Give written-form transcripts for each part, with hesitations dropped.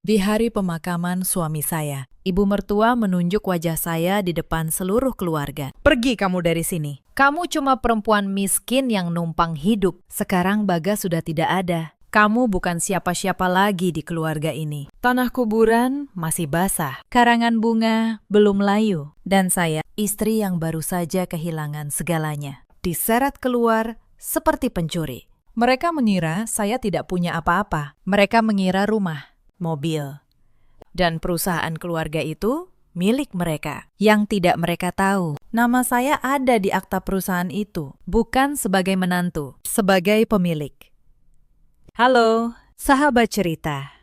Di hari pemakaman suami saya, ibu mertua menunjuk wajah saya di depan seluruh keluarga. Pergi kamu dari sini. Kamu cuma perempuan miskin yang numpang hidup. Sekarang Bagas sudah tidak ada. Kamu bukan siapa-siapa lagi di keluarga ini. Tanah kuburan masih basah. Karangan bunga belum layu. Dan saya, istri yang baru saja kehilangan segalanya, diseret keluar seperti pencuri. Mereka mengira saya tidak punya apa-apa. Mereka mengira rumah, mobil, dan perusahaan keluarga itu milik mereka. Yang tidak mereka tahu, nama saya ada di akta perusahaan itu, bukan sebagai menantu, sebagai pemilik. Halo, sahabat cerita.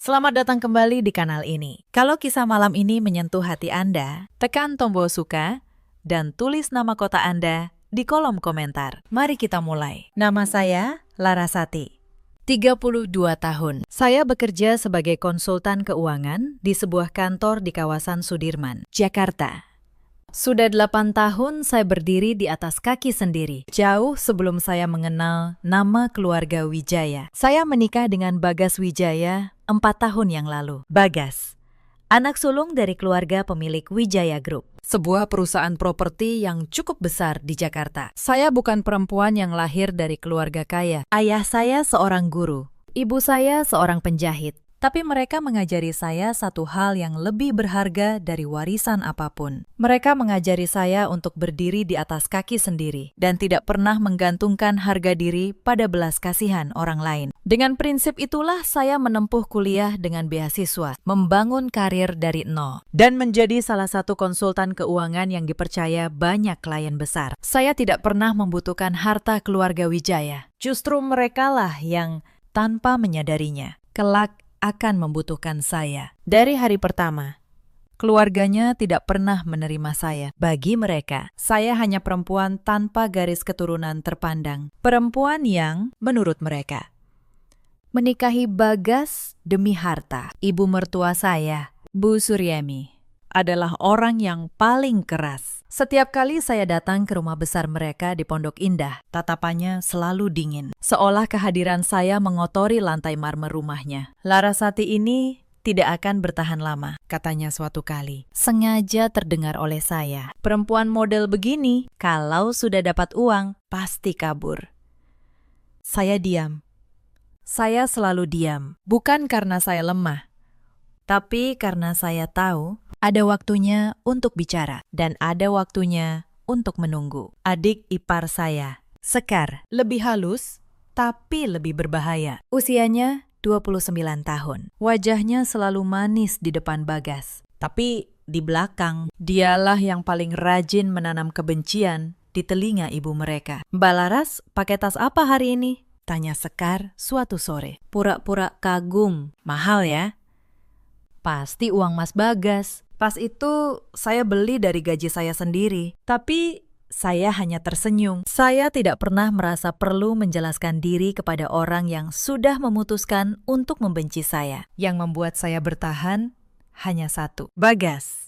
Selamat datang kembali di kanal ini. Kalau kisah malam ini menyentuh hati Anda, tekan tombol suka dan tulis nama kota Anda di kolom komentar. Mari kita mulai. Nama saya Larasati. 32 tahun. Saya bekerja sebagai konsultan keuangan di sebuah kantor di kawasan Sudirman, Jakarta. Sudah 8 tahun saya berdiri di atas kaki sendiri, jauh sebelum saya mengenal nama keluarga Wijaya. Saya menikah dengan Bagas Wijaya 4 tahun yang lalu. Bagas, anak sulung dari keluarga pemilik Wijaya Group, sebuah perusahaan properti yang cukup besar di Jakarta. Saya bukan perempuan yang lahir dari keluarga kaya. Ayah saya seorang guru, ibu saya seorang penjahit. Tapi mereka mengajari saya satu hal yang lebih berharga dari warisan apapun. Mereka mengajari saya untuk berdiri di atas kaki sendiri dan tidak pernah menggantungkan harga diri pada belas kasihan orang lain. Dengan prinsip itulah saya menempuh kuliah dengan beasiswa, membangun karir dari nol, dan menjadi salah satu konsultan keuangan yang dipercaya banyak klien besar. Saya tidak pernah membutuhkan harta keluarga Wijaya. Justru merekalah yang tanpa menyadarinya kelak akan membutuhkan saya. Dari hari pertama, keluarganya tidak pernah menerima saya. Bagi mereka, saya hanya perempuan tanpa garis keturunan terpandang. Perempuan yang, menurut mereka, menikahi Bagas demi harta. Ibu mertua saya, Bu Suryami, adalah orang yang paling keras. Setiap kali saya datang ke rumah besar mereka di Pondok Indah, tatapannya selalu dingin, seolah kehadiran saya mengotori lantai marmer rumahnya. Larasati ini tidak akan bertahan lama, katanya suatu kali. Sengaja terdengar oleh saya. Perempuan model begini, kalau sudah dapat uang, pasti kabur. Saya diam. Saya selalu diam, bukan karena saya lemah, tapi karena saya tahu ada waktunya untuk bicara dan ada waktunya untuk menunggu. Adik ipar saya, Sekar, lebih halus tapi lebih berbahaya. Usianya 29 tahun. Wajahnya selalu manis di depan Bagas. Tapi di belakang, dialah yang paling rajin menanam kebencian di telinga ibu mereka. Mbak Laras, pakai tas apa hari ini? Tanya Sekar suatu sore. Pura-pura kagum. Mahal ya? Pasti uang Mas Bagas. Pas itu saya beli dari gaji saya sendiri. Tapi saya hanya tersenyum. Saya tidak pernah merasa perlu menjelaskan diri kepada orang yang sudah memutuskan untuk membenci saya. Yang membuat saya bertahan hanya satu. Bagas.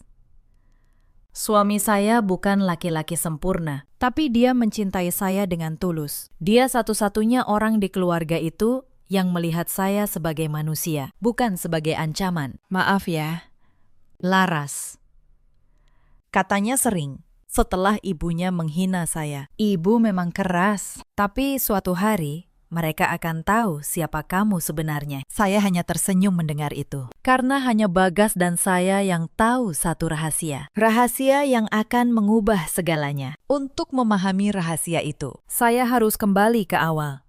Suami saya bukan laki-laki sempurna, tapi dia mencintai saya dengan tulus. Dia satu-satunya orang di keluarga itu yang melihat saya sebagai manusia, bukan sebagai ancaman. Maaf ya, Laras, katanya sering setelah ibunya menghina saya. Ibu memang keras, tapi suatu hari mereka akan tahu siapa kamu sebenarnya. Saya hanya tersenyum mendengar itu. Karena hanya Bagas dan saya yang tahu satu rahasia. Rahasia yang akan mengubah segalanya. Untuk memahami rahasia itu, saya harus kembali ke awal.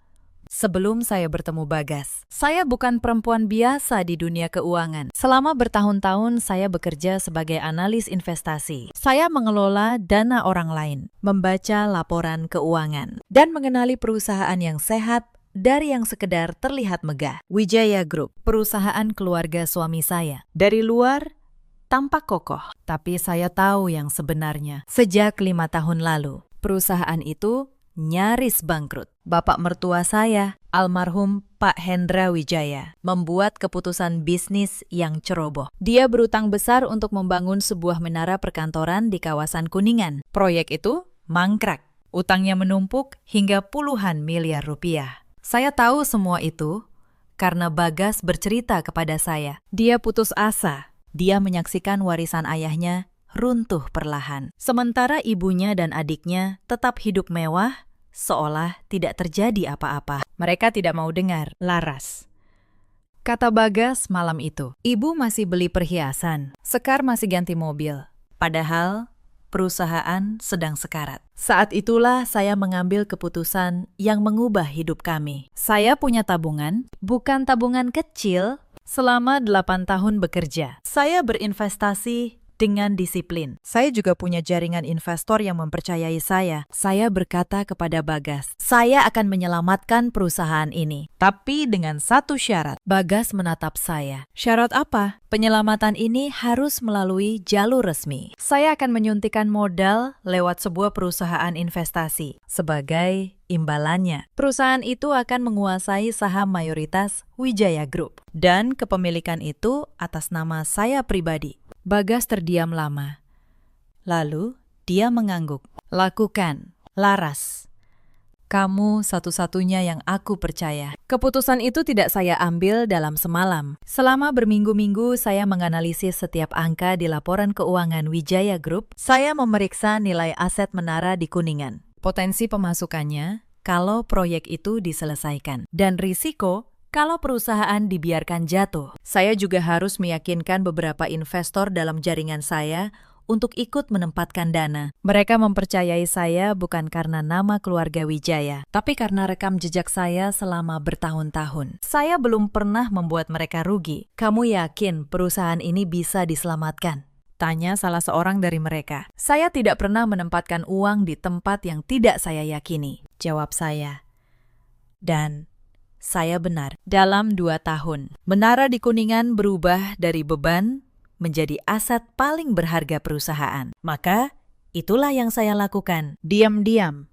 Sebelum saya bertemu Bagas, saya bukan perempuan biasa di dunia keuangan. Selama bertahun-tahun saya bekerja sebagai analis investasi. Saya mengelola dana orang lain, membaca laporan keuangan, dan mengenali perusahaan yang sehat dari yang sekedar terlihat megah. Wijaya Group, perusahaan keluarga suami saya. Dari luar, tampak kokoh. Tapi saya tahu yang sebenarnya. Sejak 5 tahun lalu, perusahaan itu nyaris bangkrut. Bapak mertua saya, almarhum Pak Hendra Wijaya, membuat keputusan bisnis yang ceroboh. Dia berutang besar untuk membangun sebuah menara perkantoran di kawasan Kuningan. Proyek itu mangkrak. Utangnya menumpuk hingga puluhan miliar rupiah. Saya tahu semua itu karena Bagas bercerita kepada saya. Dia putus asa. Dia menyaksikan warisan ayahnya runtuh perlahan. Sementara ibunya dan adiknya tetap hidup mewah, seolah tidak terjadi apa-apa. Mereka tidak mau dengar, Laras. Kata Bagas malam itu, ibu masih beli perhiasan, Sekar masih ganti mobil. Padahal perusahaan sedang sekarat. Saat itulah saya mengambil keputusan yang mengubah hidup kami. Saya punya tabungan, bukan tabungan kecil. Selama 8 tahun bekerja, saya berinvestasi dengan disiplin. Saya juga punya jaringan investor yang mempercayai saya. Saya berkata kepada Bagas, saya akan menyelamatkan perusahaan ini. Tapi dengan satu syarat. Bagas menatap saya. Syarat apa? Penyelamatan ini harus melalui jalur resmi. Saya akan menyuntikkan modal lewat sebuah perusahaan investasi. Sebagai imbalannya, perusahaan itu akan menguasai saham mayoritas Wijaya Group. Dan kepemilikan itu atas nama saya pribadi. Bagas terdiam lama. Lalu dia mengangguk. Lakukan, Laras. Kamu satu-satunya yang aku percaya. Keputusan itu tidak saya ambil dalam semalam. Selama berminggu-minggu saya menganalisis setiap angka di laporan keuangan Wijaya Group. Saya memeriksa nilai aset menara di Kuningan. Potensi pemasukannya kalau proyek itu diselesaikan. Dan risiko kalau perusahaan dibiarkan jatuh. Saya juga harus meyakinkan beberapa investor dalam jaringan saya untuk ikut menempatkan dana. Mereka mempercayai saya bukan karena nama keluarga Wijaya, tapi karena rekam jejak saya selama bertahun-tahun. Saya belum pernah membuat mereka rugi. Kamu yakin perusahaan ini bisa diselamatkan? Tanya salah seorang dari mereka. Saya tidak pernah menempatkan uang di tempat yang tidak saya yakini. Jawab saya. Dan saya benar. Dalam 2 tahun, menara di Kuningan berubah dari beban menjadi aset paling berharga perusahaan. Maka, itulah yang saya lakukan. Diam-diam,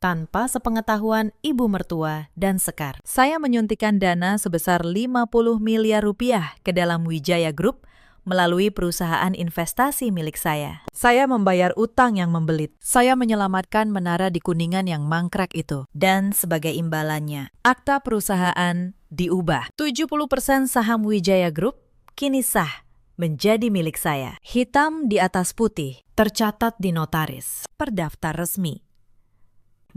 tanpa sepengetahuan ibu mertua dan Sekar. Saya menyuntikkan dana sebesar 50 miliar rupiah ke dalam Wijaya Group melalui perusahaan investasi milik saya. Saya membayar utang yang membelit. Saya menyelamatkan menara di Kuningan yang mangkrak itu. Dan sebagai imbalannya, akta perusahaan diubah. 70% saham Wijaya Group kini sah menjadi milik saya. Hitam di atas putih, tercatat di notaris, terdaftar resmi.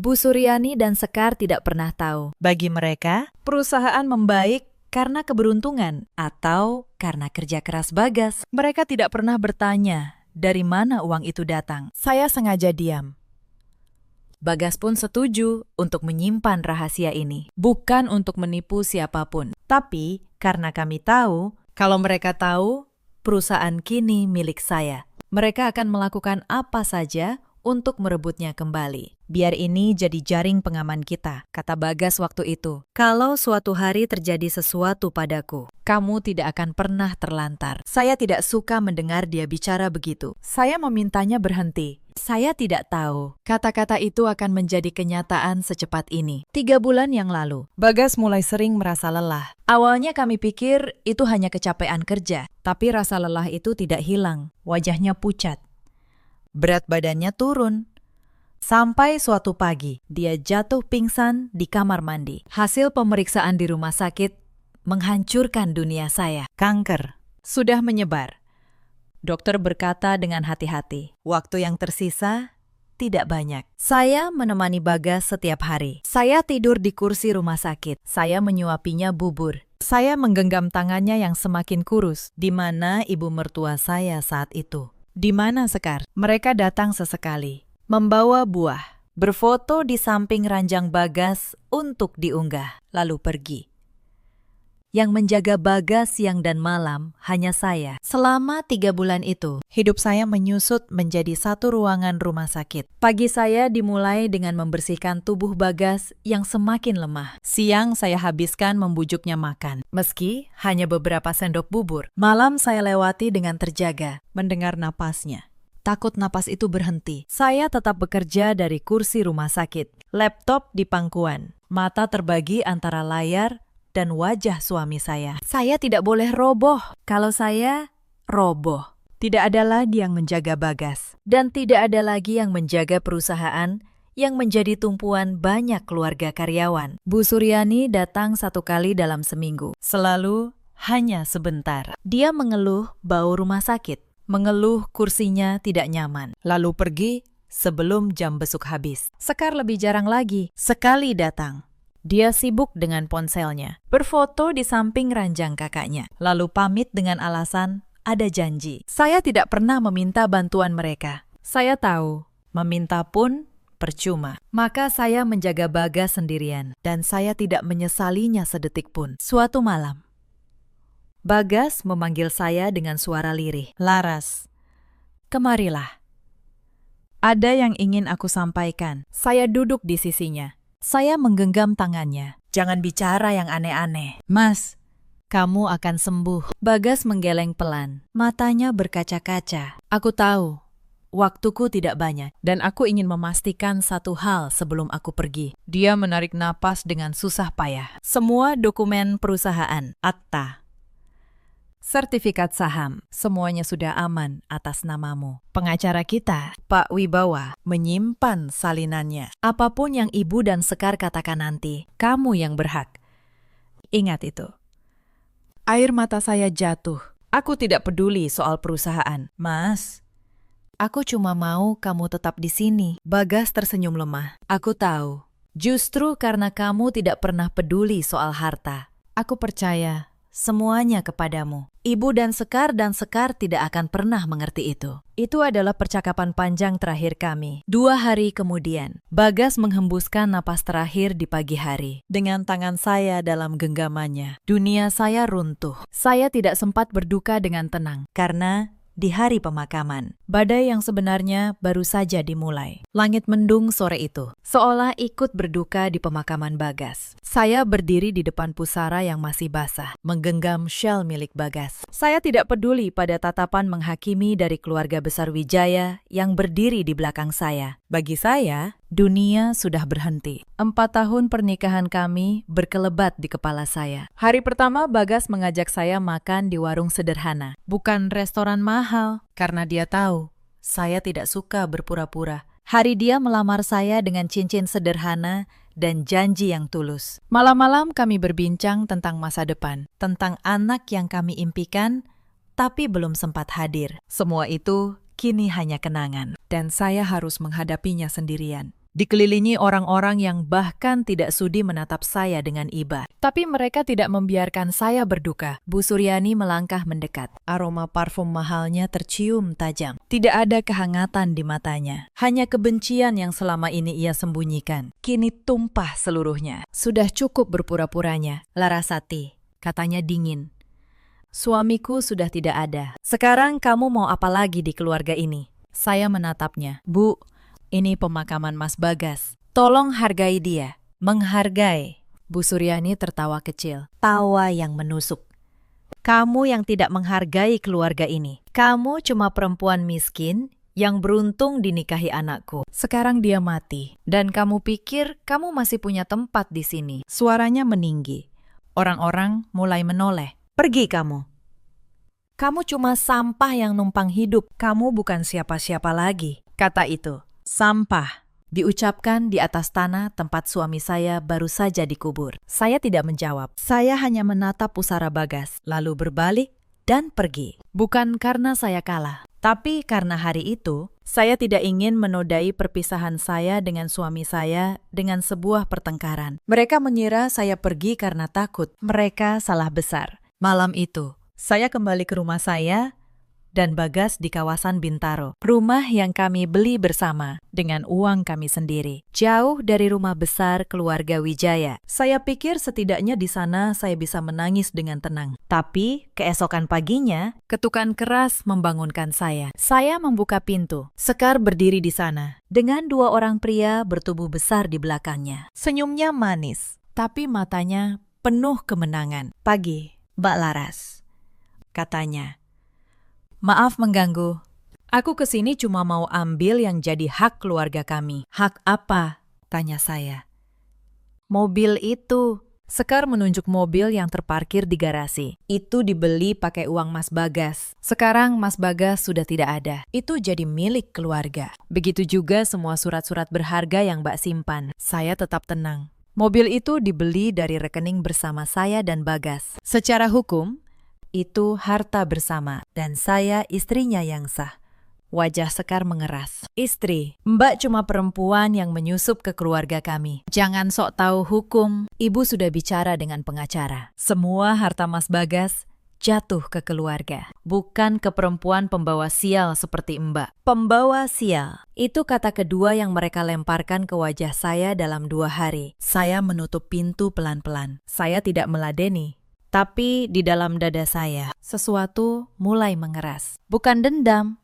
Bu Suryani dan Sekar tidak pernah tahu. Bagi mereka, perusahaan membaik karena keberuntungan atau karena kerja keras Bagas. Mereka tidak pernah bertanya dari mana uang itu datang. Saya sengaja diam. Bagas pun setuju untuk menyimpan rahasia ini. Bukan untuk menipu siapapun. Tapi karena kami tahu, kalau mereka tahu, perusahaan kini milik saya. Mereka akan melakukan apa saja untuk merebutnya kembali. Biar ini jadi jaring pengaman kita, kata Bagas waktu itu. Kalau suatu hari terjadi sesuatu padaku, kamu tidak akan pernah terlantar. Saya tidak suka mendengar dia bicara begitu. Saya memintanya berhenti. Saya tidak tahu kata-kata itu akan menjadi kenyataan secepat ini. 3 bulan yang lalu, Bagas mulai sering merasa lelah. Awalnya kami pikir itu hanya kecapean kerja, tapi rasa lelah itu tidak hilang. Wajahnya pucat. Berat badannya turun. Sampai suatu pagi, dia jatuh pingsan di kamar mandi. Hasil pemeriksaan di rumah sakit menghancurkan dunia saya. Kanker sudah menyebar. Dokter berkata dengan hati-hati, waktu yang tersisa tidak banyak. Saya menemani Bagas setiap hari. Saya tidur di kursi rumah sakit. Saya menyuapinya bubur. Saya menggenggam tangannya yang semakin kurus. Di mana ibu mertua saya saat itu? Di mana Sekar? Mereka datang sesekali, membawa buah, berfoto di samping ranjang Bagas untuk diunggah, lalu pergi. Yang menjaga Bagas siang dan malam hanya saya. Selama 3 bulan itu, hidup saya menyusut menjadi satu ruangan rumah sakit. Pagi saya dimulai dengan membersihkan tubuh Bagas yang semakin lemah. Siang saya habiskan membujuknya makan, meski hanya beberapa sendok bubur. Malam saya lewati dengan terjaga, mendengar napasnya. Takut napas itu berhenti. Saya tetap bekerja dari kursi rumah sakit. Laptop di pangkuan. Mata terbagi antara layar dan wajah suami saya. Saya tidak boleh roboh. Kalau saya roboh, tidak ada lagi yang menjaga Bagas. Dan tidak ada lagi yang menjaga perusahaan yang menjadi tumpuan banyak keluarga karyawan. Bu Suryani datang 1 kali dalam seminggu, selalu hanya sebentar. Dia mengeluh bau rumah sakit, mengeluh kursinya tidak nyaman, lalu pergi sebelum jam besuk habis. Sekar lebih jarang lagi, sekali datang. Dia sibuk dengan ponselnya, berfoto di samping ranjang kakaknya, lalu pamit dengan alasan ada janji. Saya tidak pernah meminta bantuan mereka. Saya tahu, meminta pun percuma. Maka saya menjaga Bagas sendirian, dan saya tidak menyesalinya sedetik pun. Suatu malam, Bagas memanggil saya dengan suara lirih. "Laras, kemarilah. Ada yang ingin aku sampaikan." Saya duduk di sisinya. Saya menggenggam tangannya. "Jangan bicara yang aneh-aneh." "Mas, kamu akan sembuh." Bagas menggeleng pelan. Matanya berkaca-kaca. "Aku tahu, waktuku tidak banyak, dan aku ingin memastikan satu hal sebelum aku pergi." Dia menarik napas dengan susah payah. "Semua dokumen perusahaan, akta, sertifikat saham, semuanya sudah aman atas namamu. Pengacara kita, Pak Wibawa, menyimpan salinannya. Apapun yang Ibu dan Sekar katakan nanti, kamu yang berhak. Ingat itu." Air mata saya jatuh. Aku tidak peduli soal perusahaan. "Mas, aku cuma mau kamu tetap di sini." Bagas tersenyum lemah. "Aku tahu. Justru karena kamu tidak pernah peduli soal harta, aku percaya semuanya kepadamu. Ibu dan Sekar tidak akan pernah mengerti itu." Itu adalah percakapan panjang terakhir kami. 2 hari kemudian, Bagas menghembuskan napas terakhir di pagi hari. Dengan tangan saya dalam genggamannya, dunia saya runtuh. Saya tidak sempat berduka dengan tenang, karena di hari pemakaman, badai yang sebenarnya baru saja dimulai. Langit mendung sore itu, seolah ikut berduka di pemakaman Bagas. Saya berdiri di depan pusara yang masih basah, menggenggam shell milik Bagas. Saya tidak peduli pada tatapan menghakimi dari keluarga besar Wijaya yang berdiri di belakang saya. Bagi saya, dunia sudah berhenti. 4 tahun pernikahan kami berkelebat di kepala saya. Hari pertama Bagas mengajak saya makan di warung sederhana, bukan restoran mahal, karena dia tahu saya tidak suka berpura-pura. Hari dia melamar saya dengan cincin sederhana dan janji yang tulus. Malam-malam kami berbincang tentang masa depan, tentang anak yang kami impikan, tapi belum sempat hadir. Semua itu kini hanya kenangan, dan saya harus menghadapinya sendirian. Dikelilingi orang-orang yang bahkan tidak sudi menatap saya dengan iba. Tapi mereka tidak membiarkan saya berduka. Bu Suryani melangkah mendekat. Aroma parfum mahalnya tercium tajam. Tidak ada kehangatan di matanya. Hanya kebencian yang selama ini ia sembunyikan. Kini tumpah seluruhnya. "Sudah cukup berpura-puranya, Larasati," katanya dingin. "Suamiku sudah tidak ada. Sekarang kamu mau apa lagi di keluarga ini?" Saya menatapnya. "Bu, ini pemakaman Mas Bagas. Tolong hargai dia." "Menghargai?" Bu Suryani tertawa kecil. Tawa yang menusuk. "Kamu yang tidak menghargai keluarga ini. Kamu cuma perempuan miskin yang beruntung dinikahi anakku. Sekarang dia mati. Dan kamu pikir kamu masih punya tempat di sini." Suaranya meninggi. Orang-orang mulai menoleh. "Pergi kamu. Kamu cuma sampah yang numpang hidup. Kamu bukan siapa-siapa lagi." Kata itu, sampah, diucapkan di atas tanah tempat suami saya baru saja dikubur. Saya tidak menjawab. Saya hanya menatap pusara Bagas, lalu berbalik dan pergi. Bukan karena saya kalah, tapi karena hari itu, saya tidak ingin menodai perpisahan saya dengan suami saya dengan sebuah pertengkaran. Mereka mengira saya pergi karena takut. Mereka salah besar. Malam itu, saya kembali ke rumah saya dan Bagas di kawasan Bintaro. Rumah yang kami beli bersama dengan uang kami sendiri. Jauh dari rumah besar keluarga Wijaya. Saya pikir setidaknya di sana saya bisa menangis dengan tenang. Tapi keesokan paginya, ketukan keras membangunkan saya. Saya membuka pintu. Sekar berdiri di sana dengan 2 orang pria bertubuh besar di belakangnya. Senyumnya manis, tapi matanya penuh kemenangan. "Pagi, Mbak Laras," katanya. "Maaf mengganggu. Aku kesini cuma mau ambil yang jadi hak keluarga kami." "Hak apa?" tanya saya. "Mobil itu," Sekar menunjuk mobil yang terparkir di garasi. Itu dibeli pakai uang Mas Bagas. Sekarang Mas Bagas sudah tidak ada. Itu jadi milik keluarga. Begitu juga semua surat-surat berharga yang Mbak simpan. Saya tetap tenang. Mobil itu dibeli dari rekening bersama saya dan Bagas. Secara hukum, itu harta bersama dan saya istrinya yang sah. Wajah Sekar mengeras. Istri, Mbak cuma perempuan yang menyusup ke keluarga kami. Jangan sok tahu hukum. Ibu sudah bicara dengan pengacara. Semua harta Mas Bagas jatuh ke keluarga, bukan ke perempuan pembawa sial seperti Mbak. Pembawa sial, itu kata kedua yang mereka lemparkan ke wajah saya dalam 2 hari. Saya menutup pintu pelan-pelan. Saya tidak meladeni. Tapi di dalam dada saya, sesuatu mulai mengeras. Bukan dendam,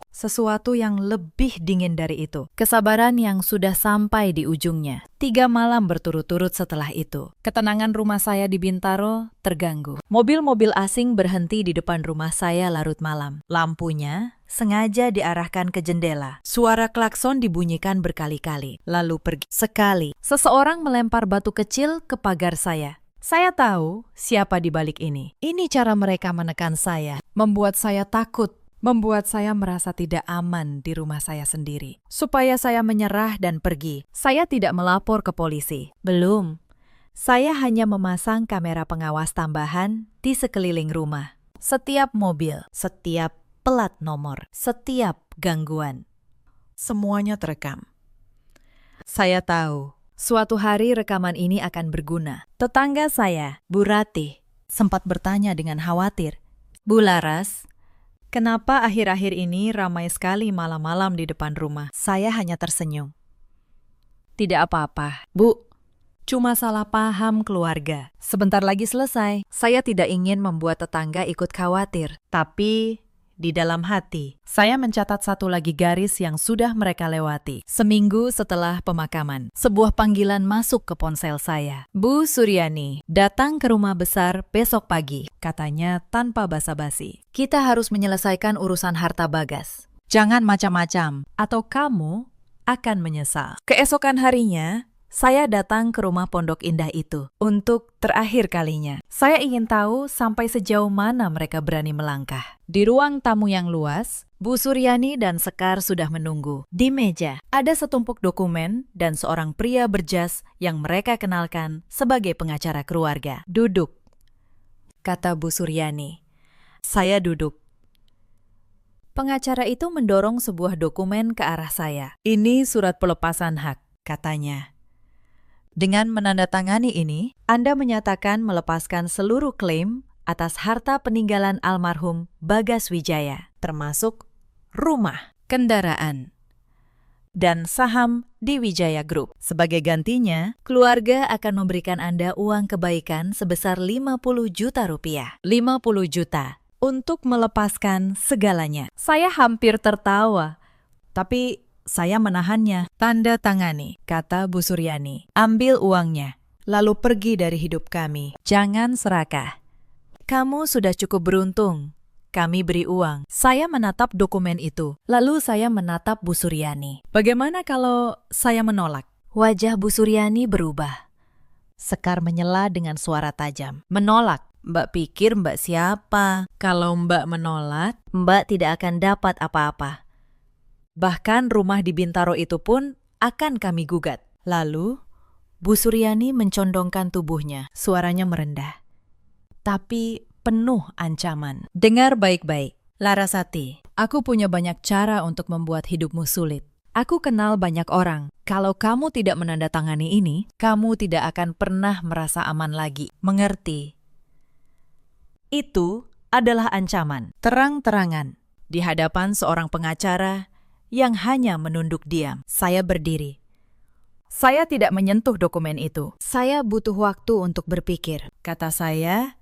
sesuatu yang lebih dingin dari itu. Kesabaran yang sudah sampai di ujungnya. 3 malam berturut-turut setelah itu. Ketenangan rumah saya di Bintaro terganggu. Mobil-mobil asing berhenti di depan rumah saya larut malam. Lampunya sengaja diarahkan ke jendela. Suara klakson dibunyikan berkali-kali, lalu pergi. Sekali, seseorang melempar batu kecil ke pagar saya. Saya tahu siapa di balik ini. Ini cara mereka menekan saya, membuat saya takut, membuat saya merasa tidak aman di rumah saya sendiri. Supaya saya menyerah dan pergi, saya tidak melapor ke polisi. Belum. Saya hanya memasang kamera pengawas tambahan di sekeliling rumah. Setiap mobil, setiap pelat nomor, setiap gangguan. Semuanya terekam. Saya tahu, suatu hari rekaman ini akan berguna. Tetangga saya, Bu Ratih, sempat bertanya dengan khawatir, Bu Laras, kenapa akhir-akhir ini ramai sekali malam-malam di depan rumah? Saya hanya tersenyum. Tidak apa-apa, Bu. Cuma salah paham keluarga. Sebentar lagi selesai. Saya tidak ingin membuat tetangga ikut khawatir. Tapi di dalam hati, saya mencatat satu lagi garis yang sudah mereka lewati. Seminggu setelah pemakaman, sebuah panggilan masuk ke ponsel saya. Bu Suryani, datang ke rumah besar besok pagi, katanya tanpa basa-basi. Kita harus menyelesaikan urusan harta Bagas. Jangan macam-macam, atau kamu akan menyesal. Keesokan harinya, saya datang ke rumah Pondok Indah itu untuk terakhir kalinya. Saya ingin tahu sampai sejauh mana mereka berani melangkah. Di ruang tamu yang luas, Bu Suryani dan Sekar sudah menunggu. Di meja, ada setumpuk dokumen dan seorang pria berjas yang mereka kenalkan sebagai pengacara keluarga. Duduk, kata Bu Suryani. Saya duduk. Pengacara itu mendorong sebuah dokumen ke arah saya. Ini surat pelepasan hak, katanya. Dengan menandatangani ini, Anda menyatakan melepaskan seluruh klaim atas harta peninggalan almarhum Bagas Wijaya, termasuk rumah, kendaraan, dan saham di Wijaya Group. Sebagai gantinya, keluarga akan memberikan Anda uang kebaikan sebesar 50 juta rupiah. 50 juta untuk melepaskan segalanya. Saya hampir tertawa, tapi saya menahannya. Tanda tangani, kata Bu Suryani. Ambil uangnya, lalu pergi dari hidup kami. Jangan serakah. Kamu sudah cukup beruntung. Kami beri uang. Saya menatap dokumen itu. Lalu saya menatap Bu Suryani. Bagaimana kalau saya menolak? Wajah Bu Suryani berubah. Sekar menyela dengan suara tajam. Menolak? Mbak pikir Mbak siapa? Kalau Mbak menolak, Mbak tidak akan dapat apa-apa. Bahkan rumah di Bintaro itu pun akan kami gugat. Lalu, Bu Suryani mencondongkan tubuhnya. Suaranya merendah, tapi penuh ancaman. Dengar baik-baik, Larasati. Aku punya banyak cara untuk membuat hidupmu sulit. Aku kenal banyak orang. Kalau kamu tidak menandatangani ini, kamu tidak akan pernah merasa aman lagi. Mengerti? Itu adalah ancaman. Terang-terangan. Di hadapan seorang pengacara yang hanya menunduk diam. Saya berdiri. Saya tidak menyentuh dokumen itu. Saya butuh waktu untuk berpikir. Kata saya,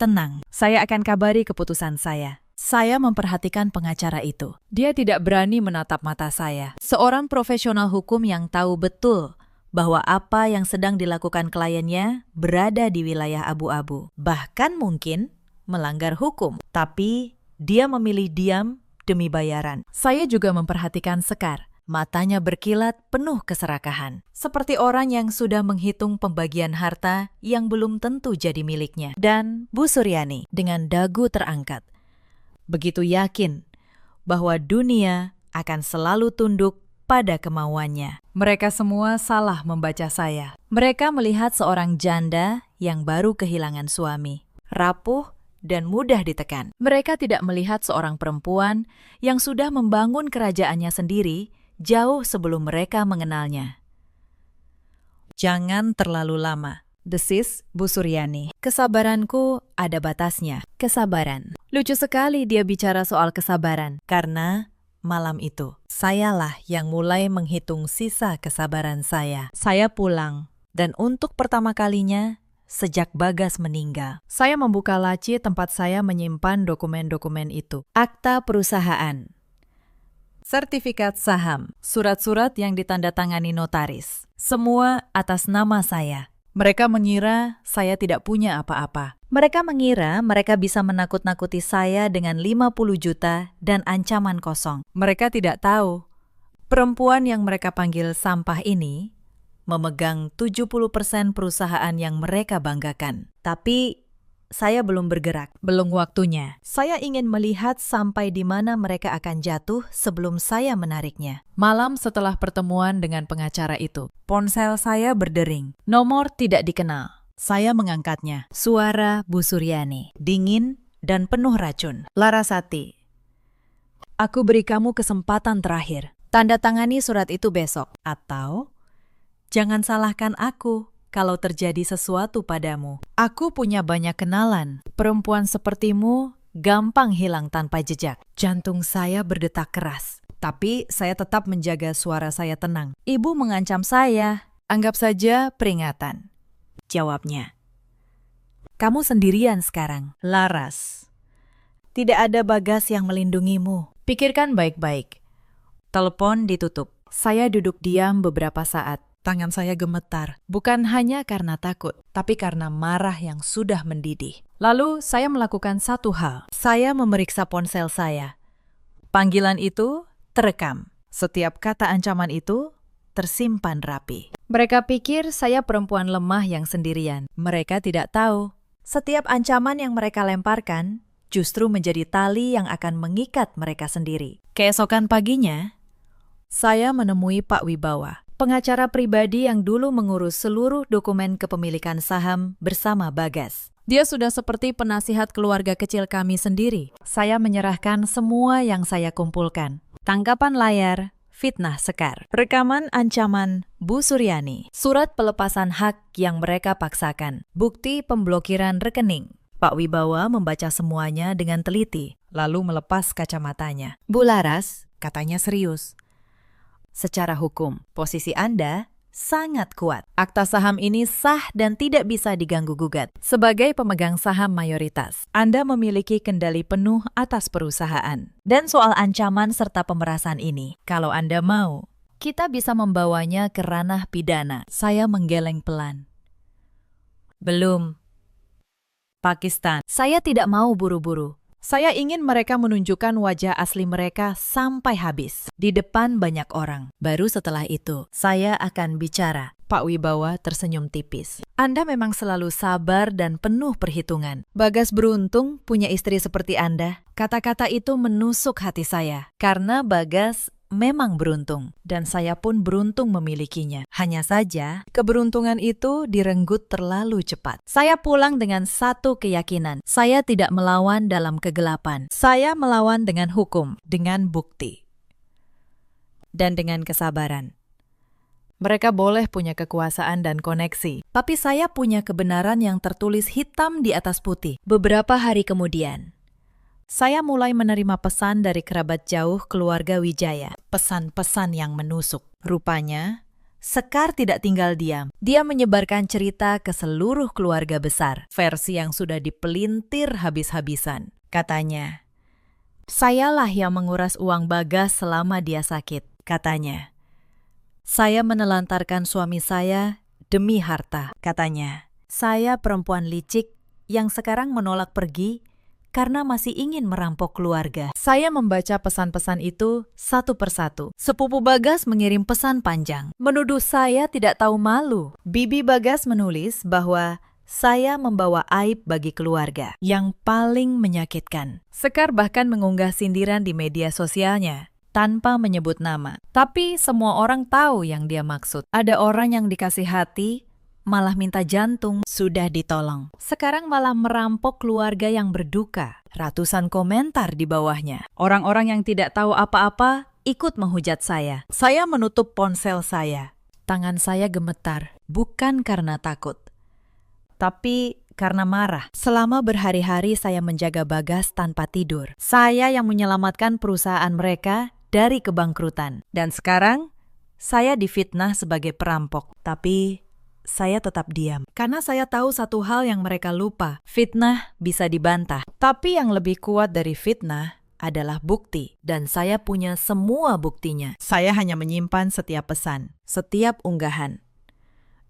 tenang. Saya akan kabari keputusan saya. Saya memperhatikan pengacara itu. Dia tidak berani menatap mata saya. Seorang profesional hukum yang tahu betul bahwa apa yang sedang dilakukan kliennya berada di wilayah abu-abu. Bahkan mungkin melanggar hukum. Tapi dia memilih diam demi bayaran. Saya juga memperhatikan Sekar. Matanya berkilat penuh keserakahan, seperti orang yang sudah menghitung pembagian harta yang belum tentu jadi miliknya. Dan Bu Suryani dengan dagu terangkat, begitu yakin bahwa dunia akan selalu tunduk pada kemauannya. Mereka semua salah membaca saya. Mereka melihat seorang janda yang baru kehilangan suami, rapuh dan mudah ditekan. Mereka tidak melihat seorang perempuan yang sudah membangun kerajaannya sendiri jauh sebelum mereka mengenalnya. Jangan terlalu lama, desis Bu Suryani. Kesabaranku ada batasnya. Kesabaran. Lucu sekali dia bicara soal kesabaran, karena malam itu, sayalah yang mulai menghitung sisa kesabaran saya. Saya pulang, dan untuk pertama kalinya, sejak Bagas meninggal, saya membuka laci tempat saya menyimpan dokumen-dokumen itu. Akta perusahaan, sertifikat saham, surat-surat yang ditandatangani notaris. Semua atas nama saya. Mereka mengira saya tidak punya apa-apa. Mereka mengira mereka bisa menakut-nakuti saya dengan 50 juta dan ancaman kosong. Mereka tidak tahu, perempuan yang mereka panggil sampah ini memegang 70% perusahaan yang mereka banggakan. Tapi saya belum bergerak, belum waktunya. Saya ingin melihat sampai di mana mereka akan jatuh sebelum saya menariknya. Malam setelah pertemuan dengan pengacara itu, ponsel saya berdering. Nomor tidak dikenal. Saya mengangkatnya. Suara Bu Suryani, dingin dan penuh racun. Larasati, aku beri kamu kesempatan terakhir. Tanda tangani surat itu besok. Atau, jangan salahkan aku kalau terjadi sesuatu padamu. Aku punya banyak kenalan. Perempuan sepertimu gampang hilang tanpa jejak. Jantung saya berdetak keras. Tapi saya tetap menjaga suara saya tenang. Ibu mengancam saya. Anggap saja peringatan. Jawabnya. Kamu sendirian sekarang, Laras. Tidak ada Bagas yang melindungimu. Pikirkan baik-baik. Telepon ditutup. Saya duduk diam beberapa saat. Tangan saya gemetar, bukan hanya karena takut, tapi karena marah yang sudah mendidih. Lalu saya melakukan satu hal. Saya memeriksa ponsel saya. Panggilan itu terekam. Setiap kata ancaman itu tersimpan rapi. Mereka pikir saya perempuan lemah yang sendirian. Mereka tidak tahu, setiap ancaman yang mereka lemparkan justru menjadi tali yang akan mengikat mereka sendiri. Keesokan paginya, saya menemui Pak Wibawa, pengacara pribadi yang dulu mengurus seluruh dokumen kepemilikan saham bersama Bagas. Dia sudah seperti penasihat keluarga kecil kami sendiri. Saya menyerahkan semua yang saya kumpulkan. Tangkapan layar, fitnah Sekar, rekaman ancaman Bu Suryani, surat pelepasan hak yang mereka paksakan, bukti pemblokiran rekening. Pak Wibawa membaca semuanya dengan teliti, lalu melepas kacamatanya. Bu Laras, katanya serius. Secara hukum, posisi Anda sangat kuat. Akta saham ini sah dan tidak bisa diganggu-gugat. Sebagai pemegang saham mayoritas, Anda memiliki kendali penuh atas perusahaan. Dan soal ancaman serta pemerasan ini, kalau Anda mau, kita bisa membawanya ke ranah pidana. Saya menggeleng pelan. Belum. Pakistan. Saya tidak mau buru-buru. Saya ingin mereka menunjukkan wajah asli mereka sampai habis, di depan banyak orang. Baru setelah itu, saya akan bicara. Pak Wibawa tersenyum tipis. Anda memang selalu sabar dan penuh perhitungan. Bagas beruntung punya istri seperti Anda. Kata-kata itu menusuk hati saya, karena Bagas memang beruntung, dan saya pun beruntung memilikinya. Hanya saja, keberuntungan itu direnggut terlalu cepat. Saya pulang dengan satu keyakinan. Saya tidak melawan dalam kegelapan. Saya melawan dengan hukum, dengan bukti, dan dengan kesabaran. Mereka boleh punya kekuasaan dan koneksi, tapi saya punya kebenaran yang tertulis hitam di atas putih. Beberapa hari kemudian, saya mulai menerima pesan dari kerabat jauh keluarga Wijaya. Pesan-pesan yang menusuk. Rupanya, Sekar tidak tinggal diam. Dia menyebarkan cerita ke seluruh keluarga besar. Versi yang sudah dipelintir habis-habisan. Katanya, sayalah yang menguras uang Bagas selama dia sakit. Katanya, saya menelantarkan suami saya demi harta. Katanya, saya perempuan licik yang sekarang menolak pergi karena masih ingin merampok keluarga. Saya membaca pesan-pesan itu satu persatu. Sepupu Bagas mengirim pesan panjang, menuduh saya tidak tahu malu. Bibi Bagas menulis bahwa saya membawa aib bagi keluarga yang paling menyakitkan. Sekar bahkan mengunggah sindiran di media sosialnya tanpa menyebut nama. Tapi semua orang tahu yang dia maksud. Ada orang yang dikasih hati, malah minta jantung, sudah ditolong. Sekarang malah merampok keluarga yang berduka. Ratusan komentar di bawahnya. Orang-orang yang tidak tahu apa-apa ikut menghujat saya. Saya menutup ponsel saya. Tangan saya gemetar, bukan karena takut, tapi karena marah. Selama berhari-hari saya menjaga Bagas tanpa tidur. Saya yang menyelamatkan perusahaan mereka dari kebangkrutan. Dan sekarang, saya difitnah sebagai perampok. Tapi saya tetap diam. Karena saya tahu satu hal yang mereka lupa. Fitnah bisa dibantah. Tapi yang lebih kuat dari fitnah adalah bukti. Dan saya punya semua buktinya. Saya hanya menyimpan setiap pesan, setiap unggahan,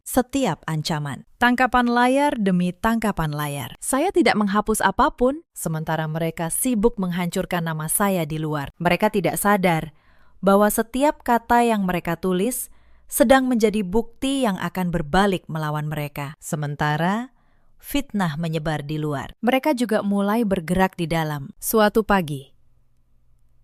setiap ancaman. Tangkapan layar demi tangkapan layar. Saya tidak menghapus apapun, sementara mereka sibuk menghancurkan nama saya di luar. Mereka tidak sadar bahwa setiap kata yang mereka tulis sedang menjadi bukti yang akan berbalik melawan mereka. Sementara fitnah menyebar di luar. Mereka juga mulai bergerak di dalam. Suatu pagi,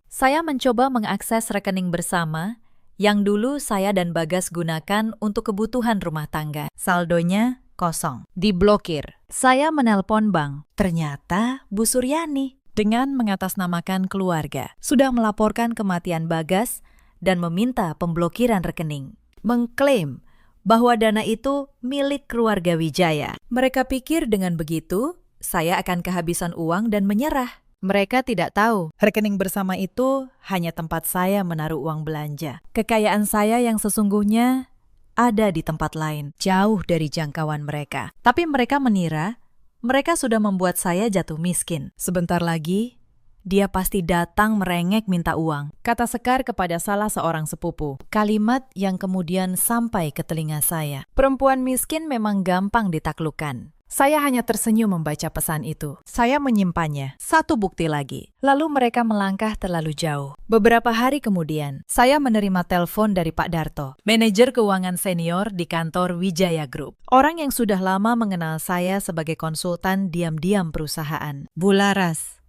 saya mencoba mengakses rekening bersama yang dulu saya dan Bagas gunakan untuk kebutuhan rumah tangga. Saldonya kosong, diblokir. Saya menelpon bank. Ternyata Bu Suryani dengan mengatasnamakan keluarga sudah melaporkan kematian Bagas dan meminta pemblokiran rekening. Mengklaim bahwa dana itu milik keluarga Wijaya. Mereka pikir dengan begitu, saya akan kehabisan uang dan menyerah. Mereka tidak tahu, rekening bersama itu hanya tempat saya menaruh uang belanja. Kekayaan saya yang sesungguhnya ada di tempat lain, jauh dari jangkauan mereka. Tapi mereka mengira, mereka sudah membuat saya jatuh miskin. Sebentar lagi, dia pasti datang merengek minta uang, kata Sekar kepada salah seorang sepupu. Kalimat yang kemudian sampai ke telinga saya. Perempuan miskin memang gampang ditaklukkan. Saya hanya tersenyum membaca pesan itu. Saya menyimpannya. Satu bukti lagi. Lalu mereka melangkah terlalu jauh. Beberapa hari kemudian, saya menerima telepon dari Pak Darto, manajer keuangan senior di kantor Wijaya Group. Orang yang sudah lama mengenal saya sebagai konsultan diam-diam perusahaan. Bu Laras,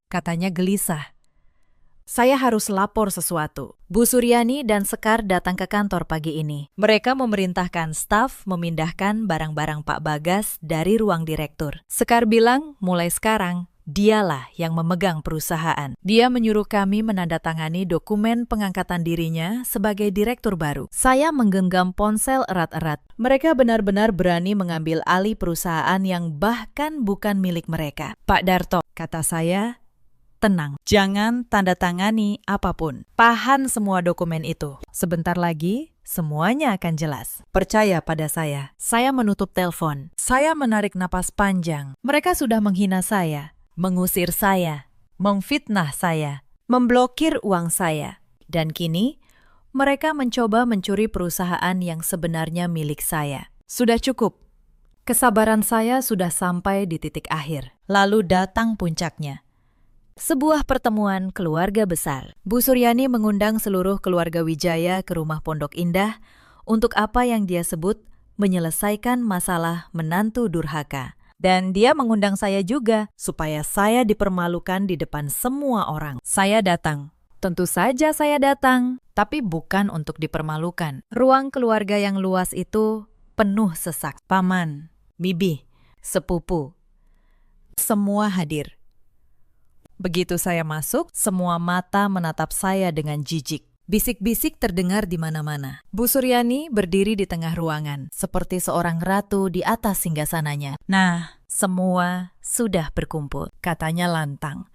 katanya gelisah. Saya harus lapor sesuatu. Bu Suryani dan Sekar datang ke kantor pagi ini. Mereka memerintahkan staf memindahkan barang-barang Pak Bagas dari ruang direktur. Sekar bilang, mulai sekarang, dialah yang memegang perusahaan. Dia menyuruh kami menandatangani dokumen pengangkatan dirinya sebagai direktur baru. Saya menggenggam ponsel erat-erat. Mereka benar-benar berani mengambil alih perusahaan yang bahkan bukan milik mereka. Pak Darto, kata saya, tenang, jangan tanda tangani apapun. Tahan semua dokumen itu. Sebentar lagi, semuanya akan jelas. Percaya pada saya. Saya menutup telepon. Saya menarik napas panjang. Mereka sudah menghina saya, mengusir saya, memfitnah saya, memblokir uang saya. Dan kini, mereka mencoba mencuri perusahaan yang sebenarnya milik saya. Sudah cukup. Kesabaran saya sudah sampai di titik akhir. Lalu datang puncaknya. Sebuah pertemuan keluarga besar. Bu Suryani mengundang seluruh keluarga Wijaya ke rumah Pondok Indah untuk apa yang dia sebut menyelesaikan masalah menantu durhaka. Dan dia mengundang saya juga supaya saya dipermalukan di depan semua orang. Saya datang. Tentu saja saya datang, tapi bukan untuk dipermalukan. Ruang keluarga yang luas itu penuh sesak. Paman, bibi, sepupu, semua hadir. Begitu saya masuk, semua mata menatap saya dengan jijik. Bisik-bisik terdengar di mana-mana. Bu Suryani berdiri di tengah ruangan, seperti seorang ratu di atas singgasananya. Nah, semua sudah berkumpul, katanya lantang.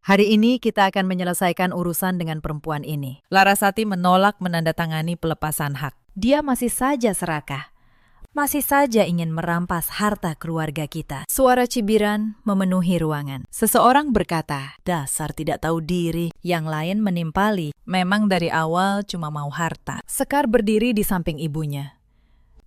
Hari ini kita akan menyelesaikan urusan dengan perempuan ini. Larasati menolak menandatangani pelepasan hak. Dia masih saja serakah. Masih saja ingin merampas harta keluarga kita. Suara cibiran memenuhi ruangan. Seseorang berkata, dasar tidak tahu diri. Yang lain menimpali, memang dari awal cuma mau harta. Sekar berdiri di samping ibunya.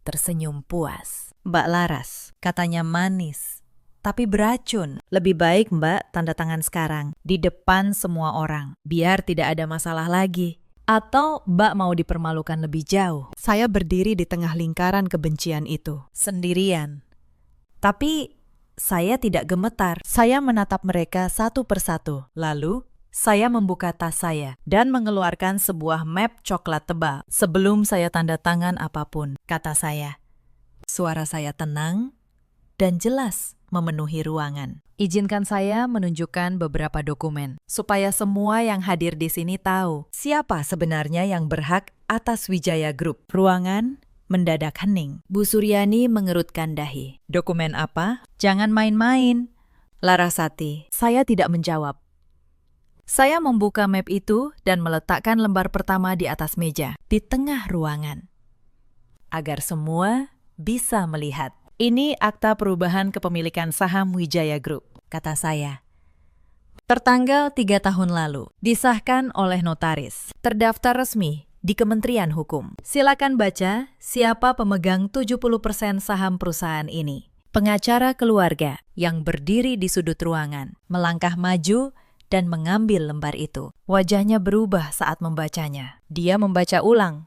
Tersenyum puas. Mbak Laras, katanya manis, tapi beracun. Lebih baik Mbak tanda tangan sekarang, di depan semua orang, biar tidak ada masalah lagi. Atau Mbak mau dipermalukan lebih jauh? Saya berdiri di tengah lingkaran kebencian itu. Sendirian. Tapi saya tidak gemetar. Saya menatap mereka satu persatu. Lalu saya membuka tas saya dan mengeluarkan sebuah map coklat tebal. Sebelum saya tanda tangan apapun, kata saya. Suara saya tenang dan jelas memenuhi ruangan. Izinkan saya menunjukkan beberapa dokumen, supaya semua yang hadir di sini tahu siapa sebenarnya yang berhak atas Wijaya Group. Ruangan mendadak hening. Bu Suryani mengerutkan dahi. Dokumen apa? Jangan main-main. Larasati, saya tidak menjawab. Saya membuka map itu dan meletakkan lembar pertama di atas meja, di tengah ruangan. Agar semua bisa melihat. Ini akta perubahan kepemilikan saham Wijaya Group, kata saya. Tertanggal 3 tahun lalu, disahkan oleh notaris, terdaftar resmi di Kementerian Hukum. Silakan baca siapa pemegang 70% saham perusahaan ini. Pengacara keluarga yang berdiri di sudut ruangan, melangkah maju dan mengambil lembar itu. Wajahnya berubah saat membacanya. Dia membaca ulang.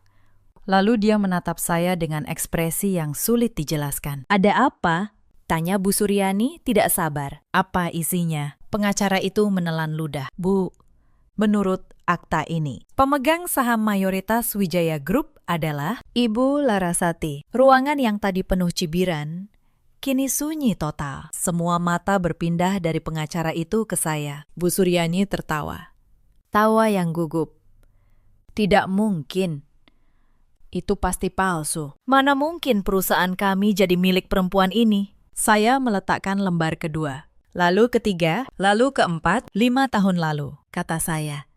Lalu dia menatap saya dengan ekspresi yang sulit dijelaskan. Ada apa? Tanya Bu Suryani tidak sabar. Apa isinya? Pengacara itu menelan ludah. Bu, menurut akta ini, pemegang saham mayoritas Wijaya Group adalah Ibu Larasati. Ruangan yang tadi penuh cibiran, kini sunyi total. Semua mata berpindah dari pengacara itu ke saya. Bu Suryani tertawa. Tawa yang gugup. Tidak mungkin. Itu pasti palsu. Mana mungkin perusahaan kami jadi milik perempuan ini? Saya meletakkan lembar kedua. Lalu ketiga, lalu keempat, 5 tahun lalu, kata saya.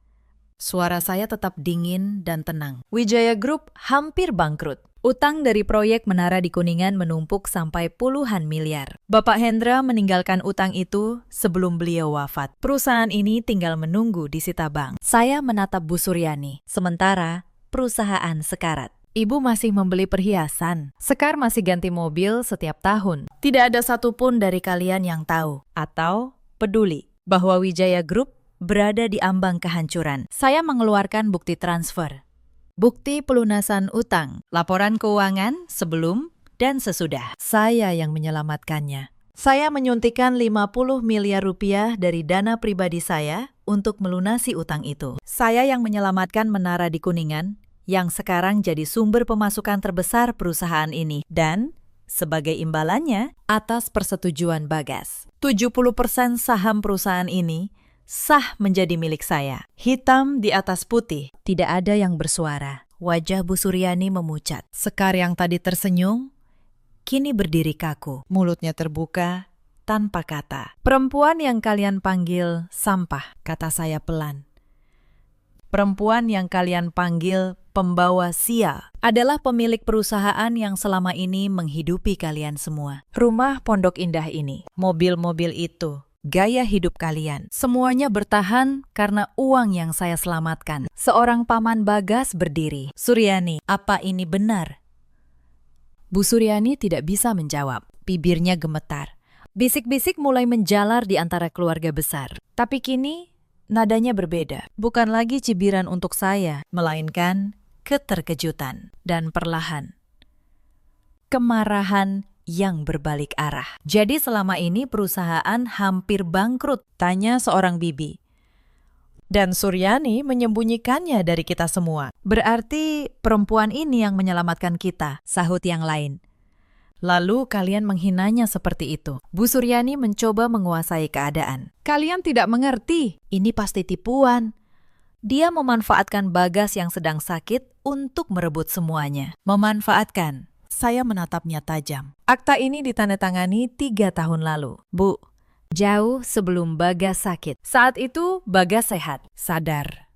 Suara saya tetap dingin dan tenang. Wijaya Group hampir bangkrut. Utang dari proyek menara di Kuningan menumpuk sampai puluhan miliar. Bapak Hendra meninggalkan utang itu sebelum beliau wafat. Perusahaan ini tinggal menunggu disita bank. Saya menatap Bu Suryani. Sementara, perusahaan sekarat. Ibu masih membeli perhiasan. Sekar masih ganti mobil setiap tahun. Tidak ada satupun dari kalian yang tahu atau peduli bahwa Wijaya Group berada di ambang kehancuran. Saya mengeluarkan bukti transfer, bukti pelunasan utang, laporan keuangan sebelum dan sesudah. Saya yang menyelamatkannya. Saya menyuntikkan 50 miliar rupiah dari dana pribadi saya untuk melunasi utang itu. Saya yang menyelamatkan menara di Kuningan, yang sekarang jadi sumber pemasukan terbesar perusahaan ini. Dan, sebagai imbalannya, atas persetujuan Bagas, 70% saham perusahaan ini sah menjadi milik saya. Hitam di atas putih, tidak ada yang bersuara. Wajah Bu Suryani memucat. Sekar yang tadi tersenyum, kini berdiri kaku. Mulutnya terbuka, tanpa kata. Perempuan yang kalian panggil sampah, kata saya pelan. Perempuan yang kalian panggil pembawa sial adalah pemilik perusahaan yang selama ini menghidupi kalian semua. Rumah Pondok Indah ini, mobil-mobil itu, gaya hidup kalian, semuanya bertahan karena uang yang saya selamatkan. Seorang paman Bagas berdiri. Suryani, apa ini benar? Bu Suryani tidak bisa menjawab. Bibirnya gemetar. Bisik-bisik mulai menjalar di antara keluarga besar. Tapi kini nadanya berbeda. Bukan lagi cibiran untuk saya, melainkan keterkejutan dan perlahan kemarahan yang berbalik arah. Jadi selama ini perusahaan hampir bangkrut, tanya seorang bibi. Dan Suryani menyembunyikannya dari kita semua. Berarti perempuan ini yang menyelamatkan kita, sahut yang lain. Lalu kalian menghinanya seperti itu. Bu Suryani mencoba menguasai keadaan. Kalian tidak mengerti, ini pasti tipuan. Dia memanfaatkan Bagas yang sedang sakit untuk merebut semuanya. Memanfaatkan. Saya menatapnya tajam. Akta ini ditandatangani 3 tahun lalu. Bu, jauh sebelum Bagas sakit. Saat itu Bagas sehat, sadar.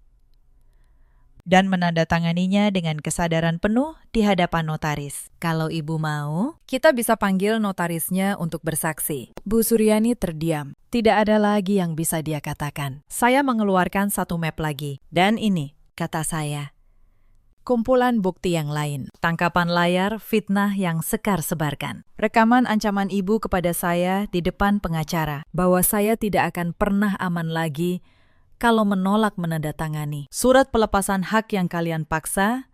Dan menandatanganinya dengan kesadaran penuh di hadapan notaris. Kalau ibu mau, kita bisa panggil notarisnya untuk bersaksi. Bu Suryani terdiam. Tidak ada lagi yang bisa dia katakan. Saya mengeluarkan satu map lagi. Dan ini, kata saya. Kumpulan bukti yang lain. Tangkapan layar fitnah yang Sekar sebarkan. Rekaman ancaman ibu kepada saya di depan pengacara bahwa saya tidak akan pernah aman lagi kalau menolak menandatangani surat pelepasan hak yang kalian paksa.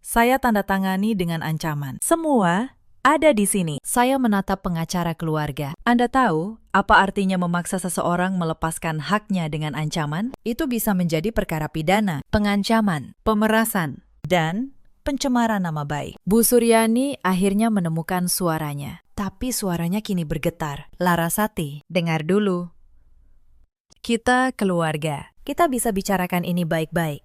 Saya tanda tangani dengan ancaman. Semua ada di sini. Saya menatap pengacara keluarga. Anda tahu apa artinya memaksa seseorang melepaskan haknya dengan ancaman? Itu bisa menjadi perkara pidana, pengancaman, pemerasan, dan pencemaran nama baik. Bu Suryani akhirnya menemukan suaranya. Tapi suaranya kini bergetar. Larasati, dengar dulu. Kita keluarga. Kita bisa bicarakan ini baik-baik.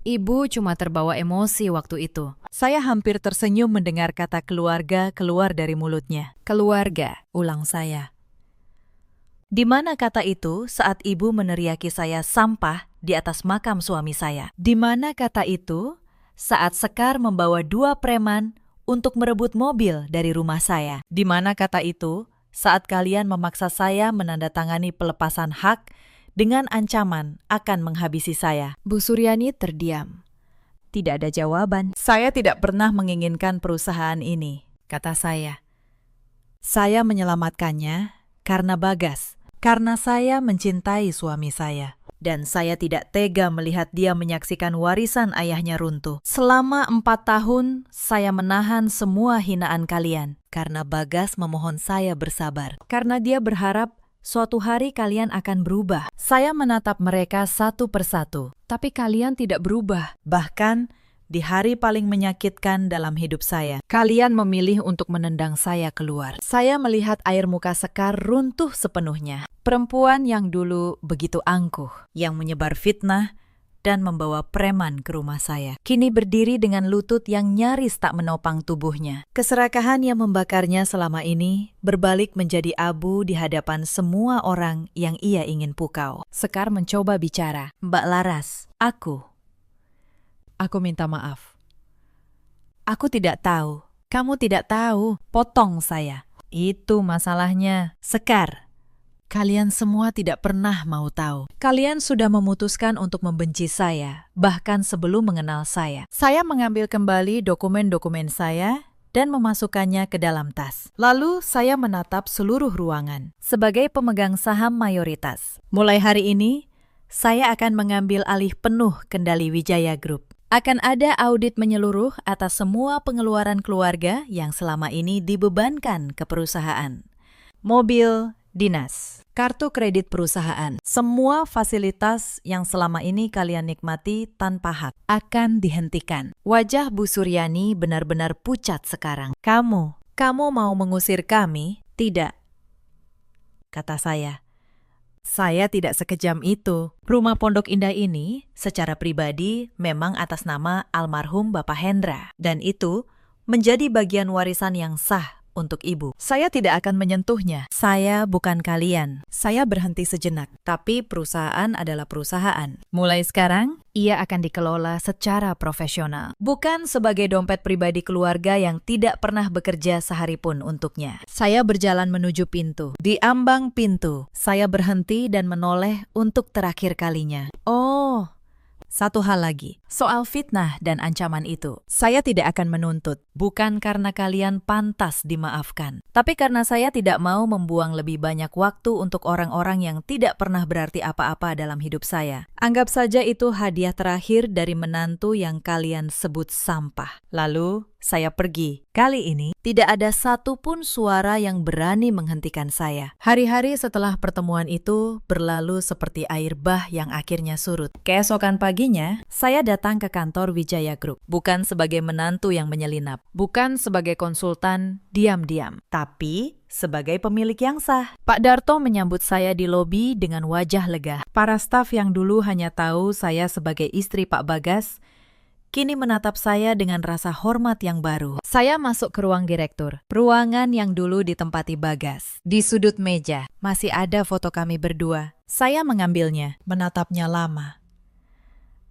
Ibu cuma terbawa emosi waktu itu. Saya hampir tersenyum mendengar kata keluarga keluar dari mulutnya. Keluarga, ulang saya. Di mana kata itu saat ibu meneriaki saya sampah di atas makam suami saya? Di mana kata itu saat Sekar membawa 2 preman untuk merebut mobil dari rumah saya? Di mana kata itu saat kalian memaksa saya menandatangani pelepasan hak dengan ancaman akan menghabisi saya? Bu Suryani terdiam. Tidak ada jawaban. Saya tidak pernah menginginkan perusahaan ini, kata saya. Saya menyelamatkannya karena Bagas, karena saya mencintai suami saya. Dan saya tidak tega melihat dia menyaksikan warisan ayahnya runtuh. Selama 4 tahun, saya menahan semua hinaan kalian. Karena Bagas memohon saya bersabar. Karena dia berharap suatu hari kalian akan berubah. Saya menatap mereka satu persatu. Tapi kalian tidak berubah. Bahkan di hari paling menyakitkan dalam hidup saya, kalian memilih untuk menendang saya keluar. Saya melihat air muka Sekar runtuh sepenuhnya. Perempuan yang dulu begitu angkuh, yang menyebar fitnah dan membawa preman ke rumah saya, kini berdiri dengan lutut yang nyaris tak menopang tubuhnya. Keserakahan yang membakarnya selama ini berbalik menjadi abu di hadapan semua orang yang ia ingin pukau. Sekar mencoba bicara. Mbak Laras, Aku minta maaf. Aku tidak tahu. Kamu tidak tahu. Potong saya. Itu masalahnya. Sekar, kalian semua tidak pernah mau tahu. Kalian sudah memutuskan untuk membenci saya, bahkan sebelum mengenal saya. Saya mengambil kembali dokumen-dokumen saya dan memasukkannya ke dalam tas. Lalu saya menatap seluruh ruangan. Sebagai pemegang saham mayoritas, mulai hari ini, saya akan mengambil alih penuh kendali Wijaya Group. Akan ada audit menyeluruh atas semua pengeluaran keluarga yang selama ini dibebankan ke perusahaan. Mobil dinas, kartu kredit perusahaan, semua fasilitas yang selama ini kalian nikmati tanpa hak akan dihentikan. Wajah Bu Suryani benar-benar pucat sekarang. Kamu mau mengusir kami? Tidak, kata saya. Saya tidak sekejam itu. Rumah Pondok Indah ini secara pribadi memang atas nama almarhum Bapak Hendra. Dan itu menjadi bagian warisan yang sah untuk ibu. Saya tidak akan menyentuhnya. Saya bukan kalian. Saya berhenti sejenak. Tapi perusahaan adalah perusahaan. Mulai sekarang, ia akan dikelola secara profesional. Bukan sebagai dompet pribadi keluarga yang tidak pernah bekerja sehari pun untuknya. Saya berjalan menuju pintu. Di ambang pintu, saya berhenti dan menoleh untuk terakhir kalinya. Oh, satu hal lagi, soal fitnah dan ancaman itu. Saya tidak akan menuntut, bukan karena kalian pantas dimaafkan, tapi karena saya tidak mau membuang lebih banyak waktu untuk orang-orang yang tidak pernah berarti apa-apa dalam hidup saya. Anggap saja itu hadiah terakhir dari menantu yang kalian sebut sampah. Lalu, saya pergi. Kali ini, tidak ada satupun suara yang berani menghentikan saya. Hari-hari setelah pertemuan itu berlalu seperti air bah yang akhirnya surut. Keesokan paginya, saya datang ke kantor Wijaya Group. Bukan sebagai menantu yang menyelinap. Bukan sebagai konsultan diam-diam. Tapi sebagai pemilik yang sah. Pak Darto menyambut saya di lobi dengan wajah lega. Para staf yang dulu hanya tahu saya sebagai istri Pak Bagas, kini menatap saya dengan rasa hormat yang baru. Saya masuk ke ruang direktur, ruangan yang dulu ditempati Bagas. Di sudut meja, masih ada foto kami berdua. Saya mengambilnya, menatapnya lama.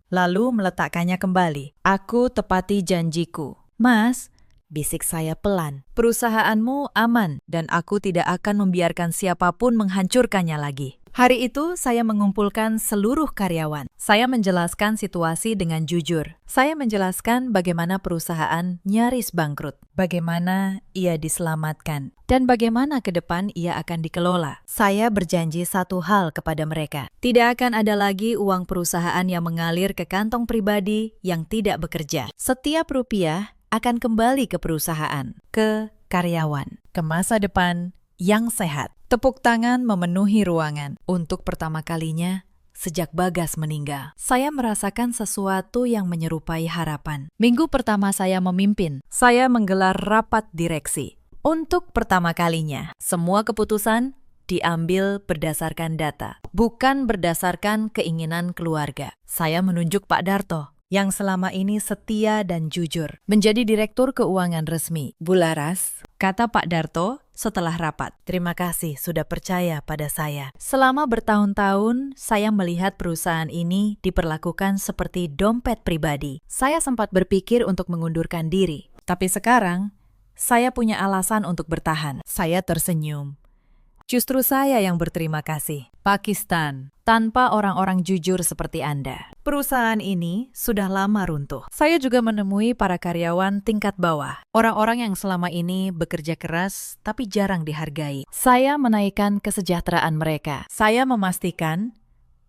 Lalu meletakkannya kembali. Aku tepati janjiku. Mas, bisik saya pelan, perusahaanmu aman dan aku tidak akan membiarkan siapapun menghancurkannya lagi. Hari itu saya mengumpulkan seluruh karyawan. Saya menjelaskan situasi dengan jujur. Saya menjelaskan bagaimana perusahaan nyaris bangkrut, bagaimana ia diselamatkan, dan bagaimana ke depan ia akan dikelola. Saya berjanji satu hal kepada mereka. Tidak akan ada lagi uang perusahaan yang mengalir ke kantong pribadi yang tidak bekerja. Setiap rupiah akan kembali ke perusahaan, ke karyawan, ke masa depan yang sehat. Tepuk tangan memenuhi ruangan. Untuk pertama kalinya sejak Bagas meninggal, saya merasakan sesuatu yang menyerupai harapan. Minggu pertama saya memimpin, saya menggelar rapat direksi. Untuk pertama kalinya, semua keputusan diambil berdasarkan data, bukan berdasarkan keinginan keluarga. Saya menunjuk Pak Darto, yang selama ini setia dan jujur, menjadi Direktur Keuangan resmi. Bularas, kata Pak Darto setelah rapat, terima kasih sudah percaya pada saya. Selama bertahun-tahun, saya melihat perusahaan ini diperlakukan seperti dompet pribadi. Saya sempat berpikir untuk mengundurkan diri, tapi sekarang saya punya alasan untuk bertahan. Saya tersenyum. Justru saya yang berterima kasih. Pakistan, tanpa orang-orang jujur seperti Anda, perusahaan ini sudah lama runtuh. Saya juga menemui para karyawan tingkat bawah, orang-orang yang selama ini bekerja keras tapi jarang dihargai. Saya menaikkan kesejahteraan mereka. Saya memastikan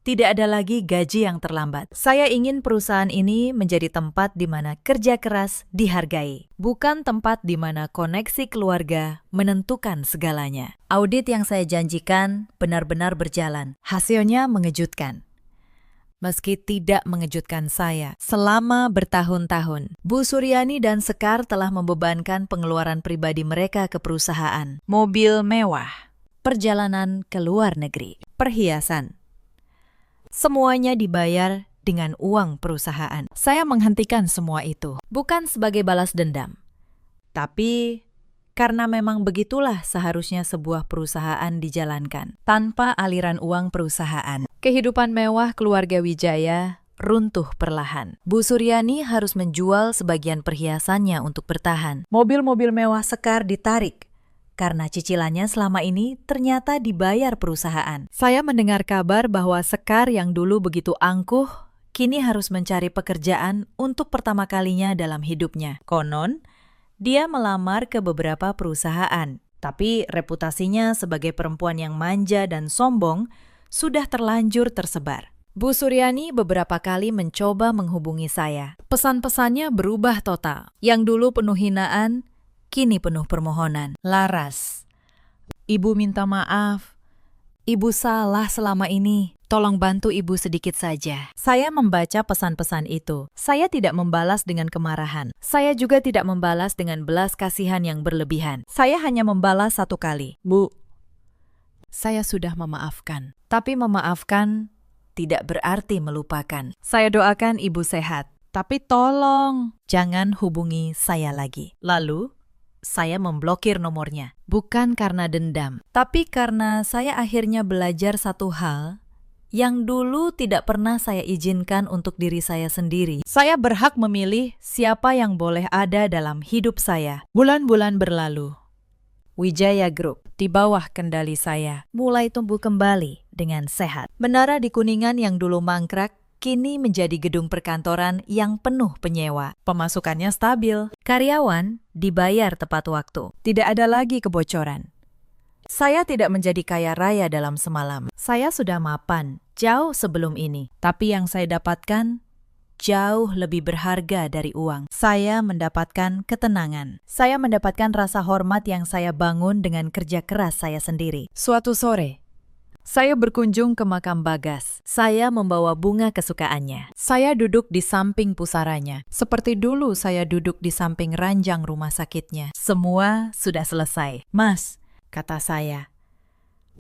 tidak ada lagi gaji yang terlambat. Saya ingin perusahaan ini menjadi tempat di mana kerja keras dihargai, bukan tempat di mana koneksi keluarga menentukan segalanya. Audit yang saya janjikan benar-benar berjalan. Hasilnya mengejutkan. Meski tidak mengejutkan saya, selama bertahun-tahun, Bu Suryani dan Sekar telah membebankan pengeluaran pribadi mereka ke perusahaan. Mobil mewah, perjalanan ke luar negeri, perhiasan. Semuanya dibayar dengan uang perusahaan. Saya menghentikan semua itu, bukan sebagai balas dendam, tapi karena memang begitulah seharusnya sebuah perusahaan dijalankan. Tanpa aliran uang perusahaan, kehidupan mewah keluarga Wijaya runtuh perlahan. Bu Suryani harus menjual sebagian perhiasannya untuk bertahan. Mobil-mobil mewah Sekar ditarik karena cicilannya selama ini ternyata dibayar perusahaan. Saya mendengar kabar bahwa Sekar yang dulu begitu angkuh, kini harus mencari pekerjaan untuk pertama kalinya dalam hidupnya. Konon, dia melamar ke beberapa perusahaan, tapi reputasinya sebagai perempuan yang manja dan sombong sudah terlanjur tersebar. Bu Suryani beberapa kali mencoba menghubungi saya. Pesan-pesannya berubah total. Yang dulu penuh hinaan, kini penuh permohonan. Laras, Ibu minta maaf. Ibu salah selama ini. Tolong bantu Ibu sedikit saja. Saya membaca pesan-pesan itu. Saya tidak membalas dengan kemarahan. Saya juga tidak membalas dengan belas kasihan yang berlebihan. Saya hanya membalas satu kali. Bu, saya sudah memaafkan. Tapi memaafkan tidak berarti melupakan. Saya doakan Ibu sehat. Tapi tolong, jangan hubungi saya lagi. Lalu, saya memblokir nomornya. Bukan karena dendam, tapi karena saya akhirnya belajar satu hal yang dulu tidak pernah saya izinkan untuk diri saya sendiri. Saya berhak memilih siapa yang boleh ada dalam hidup saya. Bulan-bulan berlalu. Wijaya Group di bawah kendali saya mulai tumbuh kembali dengan sehat. Menara di Kuningan yang dulu mangkrak kini menjadi gedung perkantoran yang penuh penyewa. Pemasukannya stabil. Karyawan dibayar tepat waktu. Tidak ada lagi kebocoran. Saya tidak menjadi kaya raya dalam semalam. Saya sudah mapan jauh sebelum ini. Tapi yang saya dapatkan jauh lebih berharga dari uang. Saya mendapatkan ketenangan. Saya mendapatkan rasa hormat yang saya bangun dengan kerja keras saya sendiri. Suatu sore, saya berkunjung ke makam Bagas. Saya membawa bunga kesukaannya. Saya duduk di samping pusaranya. Seperti dulu saya duduk di samping ranjang rumah sakitnya. Semua sudah selesai. Mas, kata saya,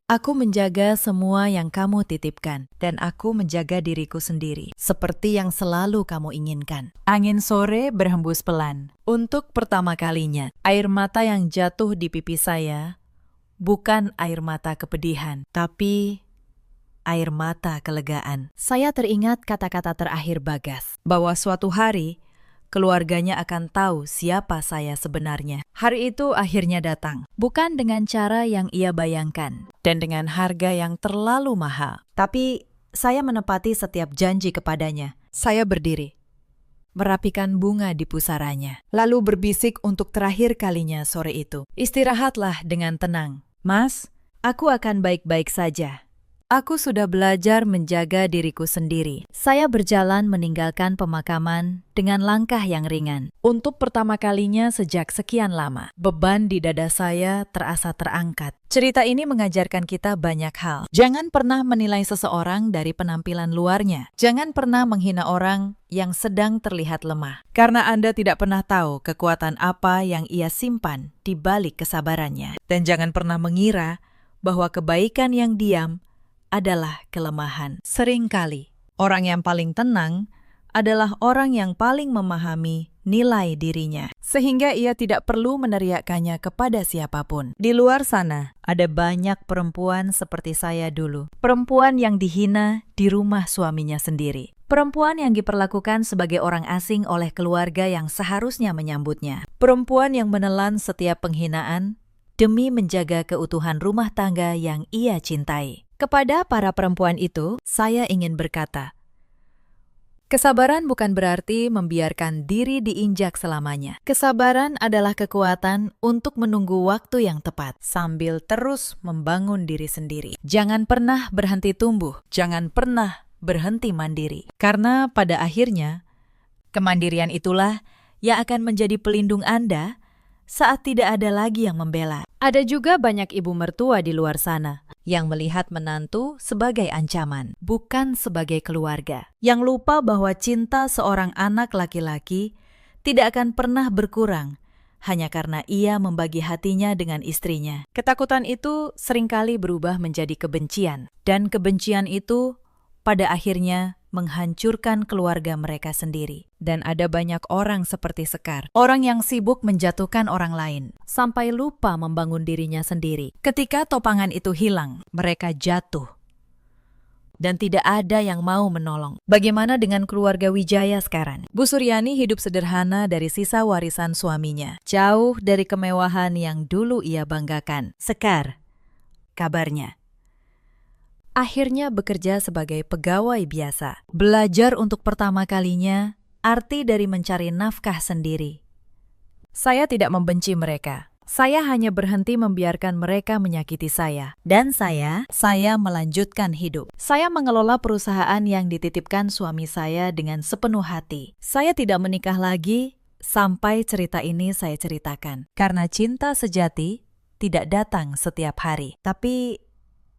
aku menjaga semua yang kamu titipkan. Dan aku menjaga diriku sendiri. Seperti yang selalu kamu inginkan. Angin sore berhembus pelan. Untuk pertama kalinya, air mata yang jatuh di pipi saya bukan air mata kepedihan, tapi air mata kelegaan. Saya teringat kata-kata terakhir Bagas, bahwa suatu hari keluarganya akan tahu siapa saya sebenarnya. Hari itu akhirnya datang, bukan dengan cara yang ia bayangkan, dan dengan harga yang terlalu mahal. Tapi saya menepati setiap janji kepadanya. Saya berdiri, merapikan bunga di pusaranya, lalu berbisik untuk terakhir kalinya sore itu. Istirahatlah dengan tenang. Mas, aku akan baik-baik saja. Aku sudah belajar menjaga diriku sendiri. Saya berjalan meninggalkan pemakaman dengan langkah yang ringan. Untuk pertama kalinya sejak sekian lama, beban di dada saya terasa terangkat. Cerita ini mengajarkan kita banyak hal. Jangan pernah menilai seseorang dari penampilan luarnya. Jangan pernah menghina orang yang sedang terlihat lemah. Karena Anda tidak pernah tahu kekuatan apa yang ia simpan di balik kesabarannya. Dan jangan pernah mengira bahwa kebaikan yang diam adalah kelemahan. Seringkali, orang yang paling tenang adalah orang yang paling memahami nilai dirinya, sehingga ia tidak perlu meneriakkannya kepada siapapun. Di luar sana, ada banyak perempuan seperti saya dulu. Perempuan yang dihina di rumah suaminya sendiri. Perempuan yang diperlakukan sebagai orang asing oleh keluarga yang seharusnya menyambutnya. Perempuan yang menelan setiap penghinaan demi menjaga keutuhan rumah tangga yang ia cintai. Kepada para perempuan itu, saya ingin berkata, kesabaran bukan berarti membiarkan diri diinjak selamanya. Kesabaran adalah kekuatan untuk menunggu waktu yang tepat, sambil terus membangun diri sendiri. Jangan pernah berhenti tumbuh, jangan pernah berhenti mandiri. Karena pada akhirnya, kemandirian itulah yang akan menjadi pelindung Anda saat tidak ada lagi yang membela. Ada juga banyak ibu mertua di luar sana yang melihat menantu sebagai ancaman, bukan sebagai keluarga. Yang lupa bahwa cinta seorang anak laki-laki tidak akan pernah berkurang hanya karena ia membagi hatinya dengan istrinya. Ketakutan itu seringkali berubah menjadi kebencian, dan kebencian itu pada akhirnya menghancurkan keluarga mereka sendiri. Dan ada banyak orang seperti Sekar, orang yang sibuk menjatuhkan orang lain, sampai lupa membangun dirinya sendiri. Ketika topangan itu hilang, mereka jatuh. Dan tidak ada yang mau menolong. Bagaimana dengan keluarga Wijaya sekarang? Bu Suryani hidup sederhana dari sisa warisan suaminya, jauh dari kemewahan yang dulu ia banggakan. Sekar, kabarnya, akhirnya bekerja sebagai pegawai biasa. Belajar untuk pertama kalinya arti dari mencari nafkah sendiri. Saya tidak membenci mereka. Saya hanya berhenti membiarkan mereka menyakiti saya. Dan saya melanjutkan hidup. Saya mengelola perusahaan yang dititipkan suami saya dengan sepenuh hati. Saya tidak menikah lagi sampai cerita ini saya ceritakan. Karena cinta sejati tidak datang setiap hari. Tapi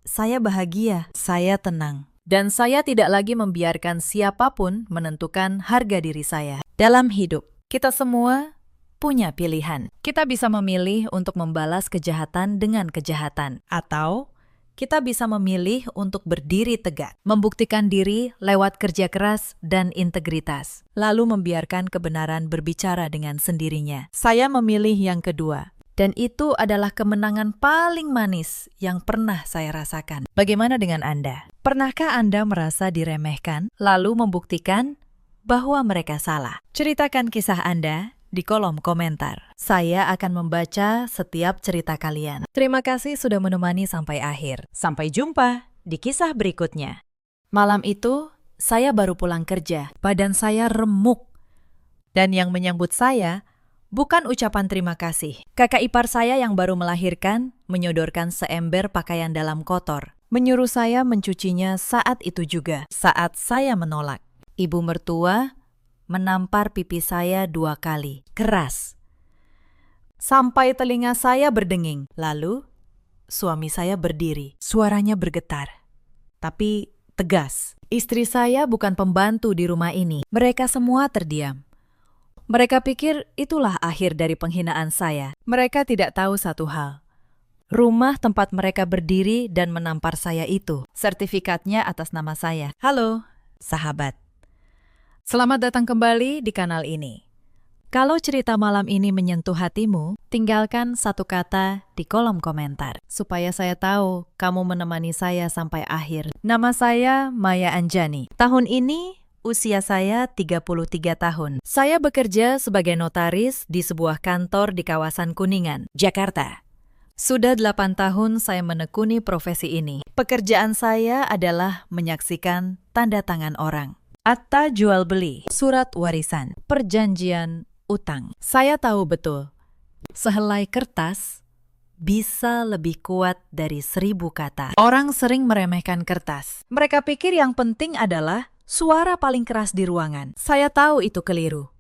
saya bahagia, saya tenang, dan saya tidak lagi membiarkan siapapun menentukan harga diri saya. Dalam hidup, kita semua punya pilihan. Kita bisa memilih untuk membalas kejahatan dengan kejahatan, atau kita bisa memilih untuk berdiri tegak, membuktikan diri lewat kerja keras dan integritas, lalu membiarkan kebenaran berbicara dengan sendirinya. Saya memilih yang kedua. Dan itu adalah kemenangan paling manis yang pernah saya rasakan. Bagaimana dengan Anda? Pernahkah Anda merasa diremehkan, lalu membuktikan bahwa mereka salah? Ceritakan kisah Anda di kolom komentar. Saya akan membaca setiap cerita kalian. Terima kasih sudah menemani sampai akhir. Sampai jumpa di kisah berikutnya. Malam itu, saya baru pulang kerja. Badan saya remuk. Dan yang menyambut saya bukan ucapan terima kasih. Kakak ipar saya yang baru melahirkan menyodorkan seember pakaian dalam kotor. Menyuruh saya mencucinya saat itu juga, saat saya menolak. Ibu mertua menampar pipi saya 2 kali, keras. Sampai telinga saya berdenging. Lalu, suami saya berdiri. Suaranya bergetar, tapi tegas. Istri saya bukan pembantu di rumah ini. Mereka semua terdiam. Mereka pikir itulah akhir dari penghinaan saya. Mereka tidak tahu satu hal. Rumah tempat mereka berdiri dan menampar saya itu, sertifikatnya atas nama saya. Halo, sahabat. Selamat datang kembali di kanal ini. Kalau cerita malam ini menyentuh hatimu, tinggalkan 1 kata di kolom komentar, supaya saya tahu kamu menemani saya sampai akhir. Nama saya Maya Anjani. Tahun ini usia saya 33 tahun. Saya bekerja sebagai notaris di sebuah kantor di kawasan Kuningan, Jakarta. Sudah 8 tahun saya menekuni profesi ini. Pekerjaan saya adalah menyaksikan tanda tangan orang. Akta jual beli, surat warisan, perjanjian utang. Saya tahu betul, sehelai kertas bisa lebih kuat dari 1000 kata. Orang sering meremehkan kertas. Mereka pikir yang penting adalah suara paling keras di ruangan. Saya tahu itu keliru.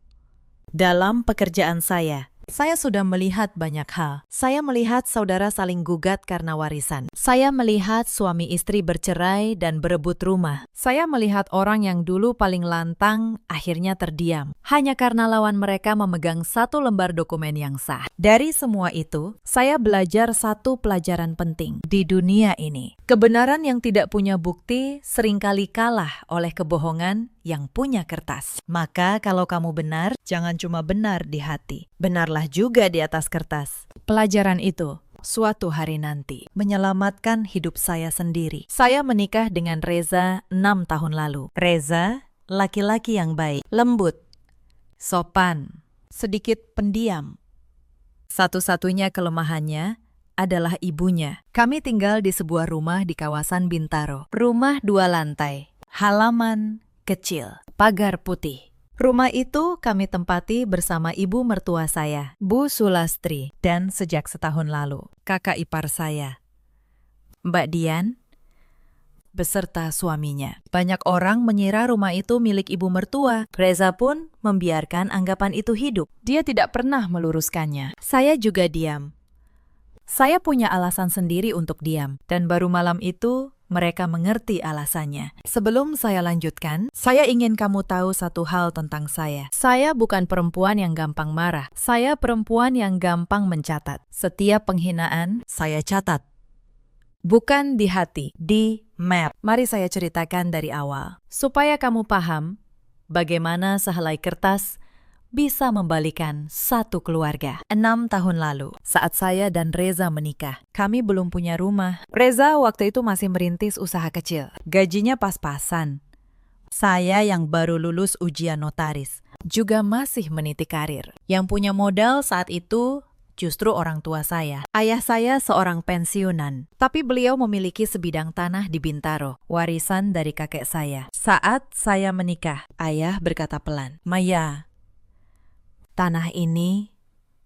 Dalam pekerjaan saya sudah melihat banyak hal. Saya melihat saudara saling gugat karena warisan. Saya melihat suami istri bercerai dan berebut rumah. Saya melihat orang yang dulu paling lantang akhirnya terdiam hanya karena lawan mereka memegang satu lembar dokumen yang sah. Dari semua itu, saya belajar satu pelajaran penting di dunia ini. Kebenaran yang tidak punya bukti seringkali kalah oleh kebohongan yang punya kertas. Maka kalau kamu benar, jangan cuma benar di hati. Benarlah juga di atas kertas. Pelajaran itu suatu hari nanti menyelamatkan hidup saya sendiri. Saya menikah dengan Reza 6 tahun lalu. Reza, laki-laki yang baik, lembut, sopan, sedikit pendiam. Satu-satunya kelemahannya adalah ibunya. Kami tinggal di sebuah rumah di kawasan Bintaro. Rumah 2 lantai, halaman kecil, pagar putih. Rumah itu kami tempati bersama ibu mertua saya, Bu Sulastri, dan sejak setahun lalu, kakak ipar saya, Mbak Dian, beserta suaminya. Banyak orang mengira rumah itu milik ibu mertua. Reza pun membiarkan anggapan itu hidup. Dia tidak pernah meluruskannya. Saya juga diam. Saya punya alasan sendiri untuk diam, dan baru malam itu mereka mengerti alasannya. Sebelum saya lanjutkan, saya ingin kamu tahu satu hal tentang saya. Saya bukan perempuan yang gampang marah. Saya perempuan yang gampang mencatat. Setiap penghinaan, saya catat. Bukan di hati, di map. Mari saya ceritakan dari awal. Supaya kamu paham bagaimana sehelai kertas bisa membalikan satu keluarga. 6 tahun lalu, saat saya dan Reza menikah, kami belum punya rumah. Reza waktu itu masih merintis usaha kecil. Gajinya pas-pasan. Saya yang baru lulus ujian notaris, juga masih meniti karir. Yang punya modal saat itu justru orang tua saya. Ayah saya seorang pensiunan, tapi beliau memiliki sebidang tanah di Bintaro, warisan dari kakek saya. Saat saya menikah, ayah berkata pelan, "Maya, tanah ini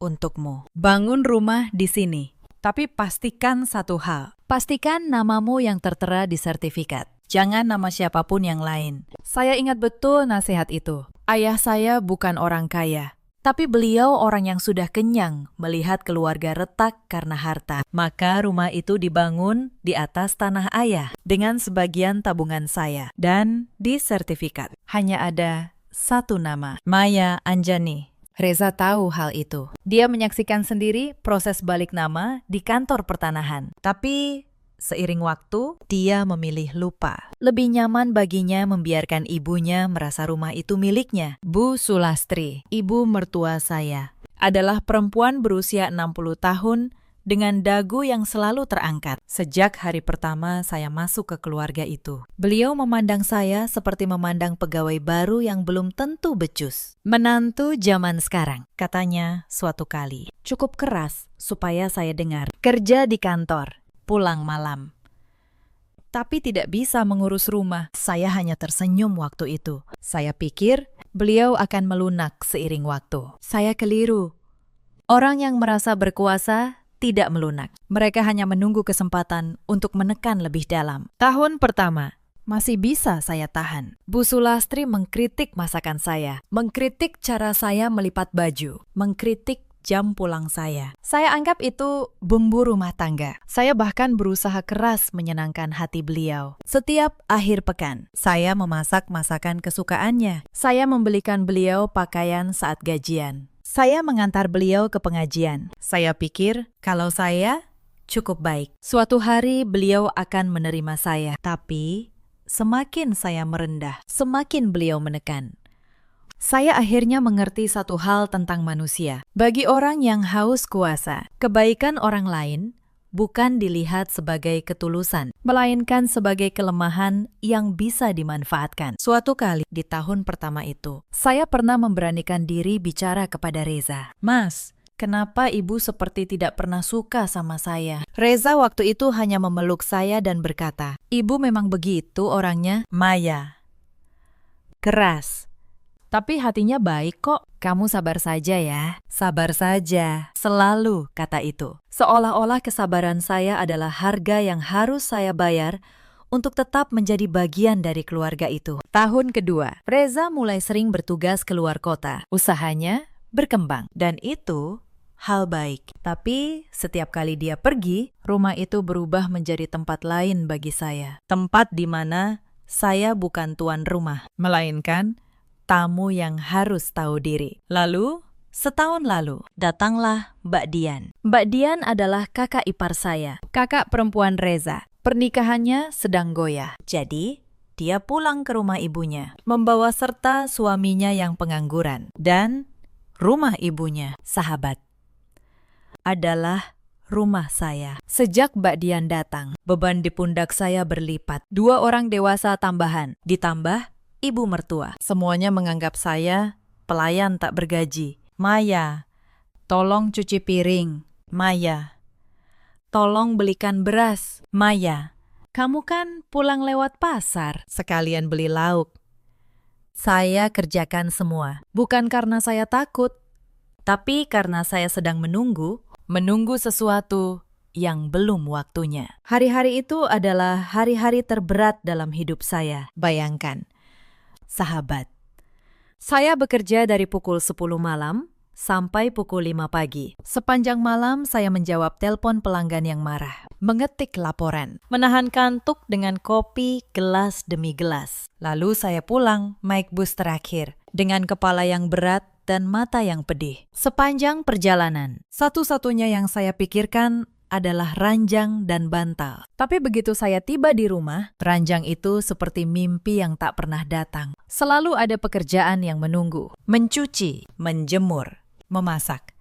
untukmu. Bangun rumah di sini. Tapi pastikan satu hal. Pastikan namamu yang tertera di sertifikat. Jangan nama siapapun yang lain." Saya ingat betul nasihat itu. Ayah saya bukan orang kaya, tapi beliau orang yang sudah kenyang melihat keluarga retak karena harta. Maka rumah itu dibangun di atas tanah ayah dengan sebagian tabungan saya. Dan di sertifikat hanya ada satu nama, Maya Anjani. Reza tahu hal itu. Dia menyaksikan sendiri proses balik nama di kantor pertanahan. Tapi seiring waktu, dia memilih lupa. Lebih nyaman baginya membiarkan ibunya merasa rumah itu miliknya. Bu Sulastri, ibu mertua saya, adalah perempuan berusia 60 tahun dengan dagu yang selalu terangkat. Sejak hari pertama saya masuk ke keluarga itu, beliau memandang saya seperti memandang pegawai baru yang belum tentu becus. "Menantu zaman sekarang," katanya suatu kali. Cukup keras supaya saya dengar. Kerja di kantor, pulang malam, tapi tidak bisa mengurus rumah. Saya hanya tersenyum waktu itu. Saya pikir beliau akan melunak seiring waktu. Saya keliru. Orang yang merasa berkuasa tidak melunak. Mereka hanya menunggu kesempatan untuk menekan lebih dalam. Tahun pertama, masih bisa saya tahan. Bu Sulastri mengkritik masakan saya, mengkritik cara saya melipat baju, mengkritik jam pulang saya. Saya anggap itu bumbu rumah tangga. Saya bahkan berusaha keras menyenangkan hati beliau. Setiap akhir pekan, saya memasak masakan kesukaannya. Saya membelikan beliau pakaian saat gajian. Saya mengantar beliau ke pengajian. Saya pikir kalau saya cukup baik, suatu hari beliau akan menerima saya. Tapi semakin saya merendah, semakin beliau menekan. Saya akhirnya mengerti satu hal tentang manusia. Bagi orang yang haus kuasa, kebaikan orang lain bukan dilihat sebagai ketulusan, melainkan sebagai kelemahan yang bisa dimanfaatkan. Suatu kali di tahun pertama itu, saya pernah memberanikan diri bicara kepada Reza. Mas, kenapa ibu seperti tidak pernah suka sama saya? Reza waktu itu hanya memeluk saya dan berkata, ibu memang begitu orangnya, Maya. Keras. Tapi hatinya baik kok. Kamu sabar saja ya. Sabar saja. Selalu kata itu. Seolah-olah kesabaran saya adalah harga yang harus saya bayar untuk tetap menjadi bagian dari keluarga itu. Tahun kedua, Reza mulai sering bertugas keluar kota. Usahanya berkembang. Dan itu hal baik. Tapi setiap kali dia pergi, rumah itu berubah menjadi tempat lain bagi saya. Tempat di mana saya bukan tuan rumah, melainkan tamu yang harus tahu diri. Lalu, setahun lalu, datanglah Mbak Dian. Mbak Dian adalah kakak ipar saya, kakak perempuan Reza. Pernikahannya sedang goyah. Jadi, dia pulang ke rumah ibunya, membawa serta suaminya yang pengangguran. Dan rumah ibunya, sahabat, adalah rumah saya. Sejak Mbak Dian datang, beban di pundak saya berlipat. 2 orang dewasa tambahan, ditambah ibu mertua. Semuanya menganggap saya pelayan tak bergaji. Maya, tolong cuci piring. Maya, tolong belikan beras. Maya, kamu kan pulang lewat pasar, sekalian beli lauk. Saya kerjakan semua, bukan karena saya takut, tapi karena saya sedang menunggu sesuatu yang belum waktunya. Hari-hari itu adalah hari-hari terberat dalam hidup saya. Bayangkan, sahabat, saya bekerja dari pukul 10 malam sampai pukul 5 pagi. Sepanjang malam saya menjawab telepon pelanggan yang marah, mengetik laporan, menahan kantuk dengan kopi gelas demi gelas. Lalu saya pulang naik bus terakhir dengan kepala yang berat dan mata yang pedih. Sepanjang perjalanan, satu-satunya yang saya pikirkan adalah ranjang dan bantal. Tapi begitu saya tiba di rumah, ranjang itu seperti mimpi yang tak pernah datang. Selalu ada pekerjaan yang menunggu. Mencuci, menjemur, memasak,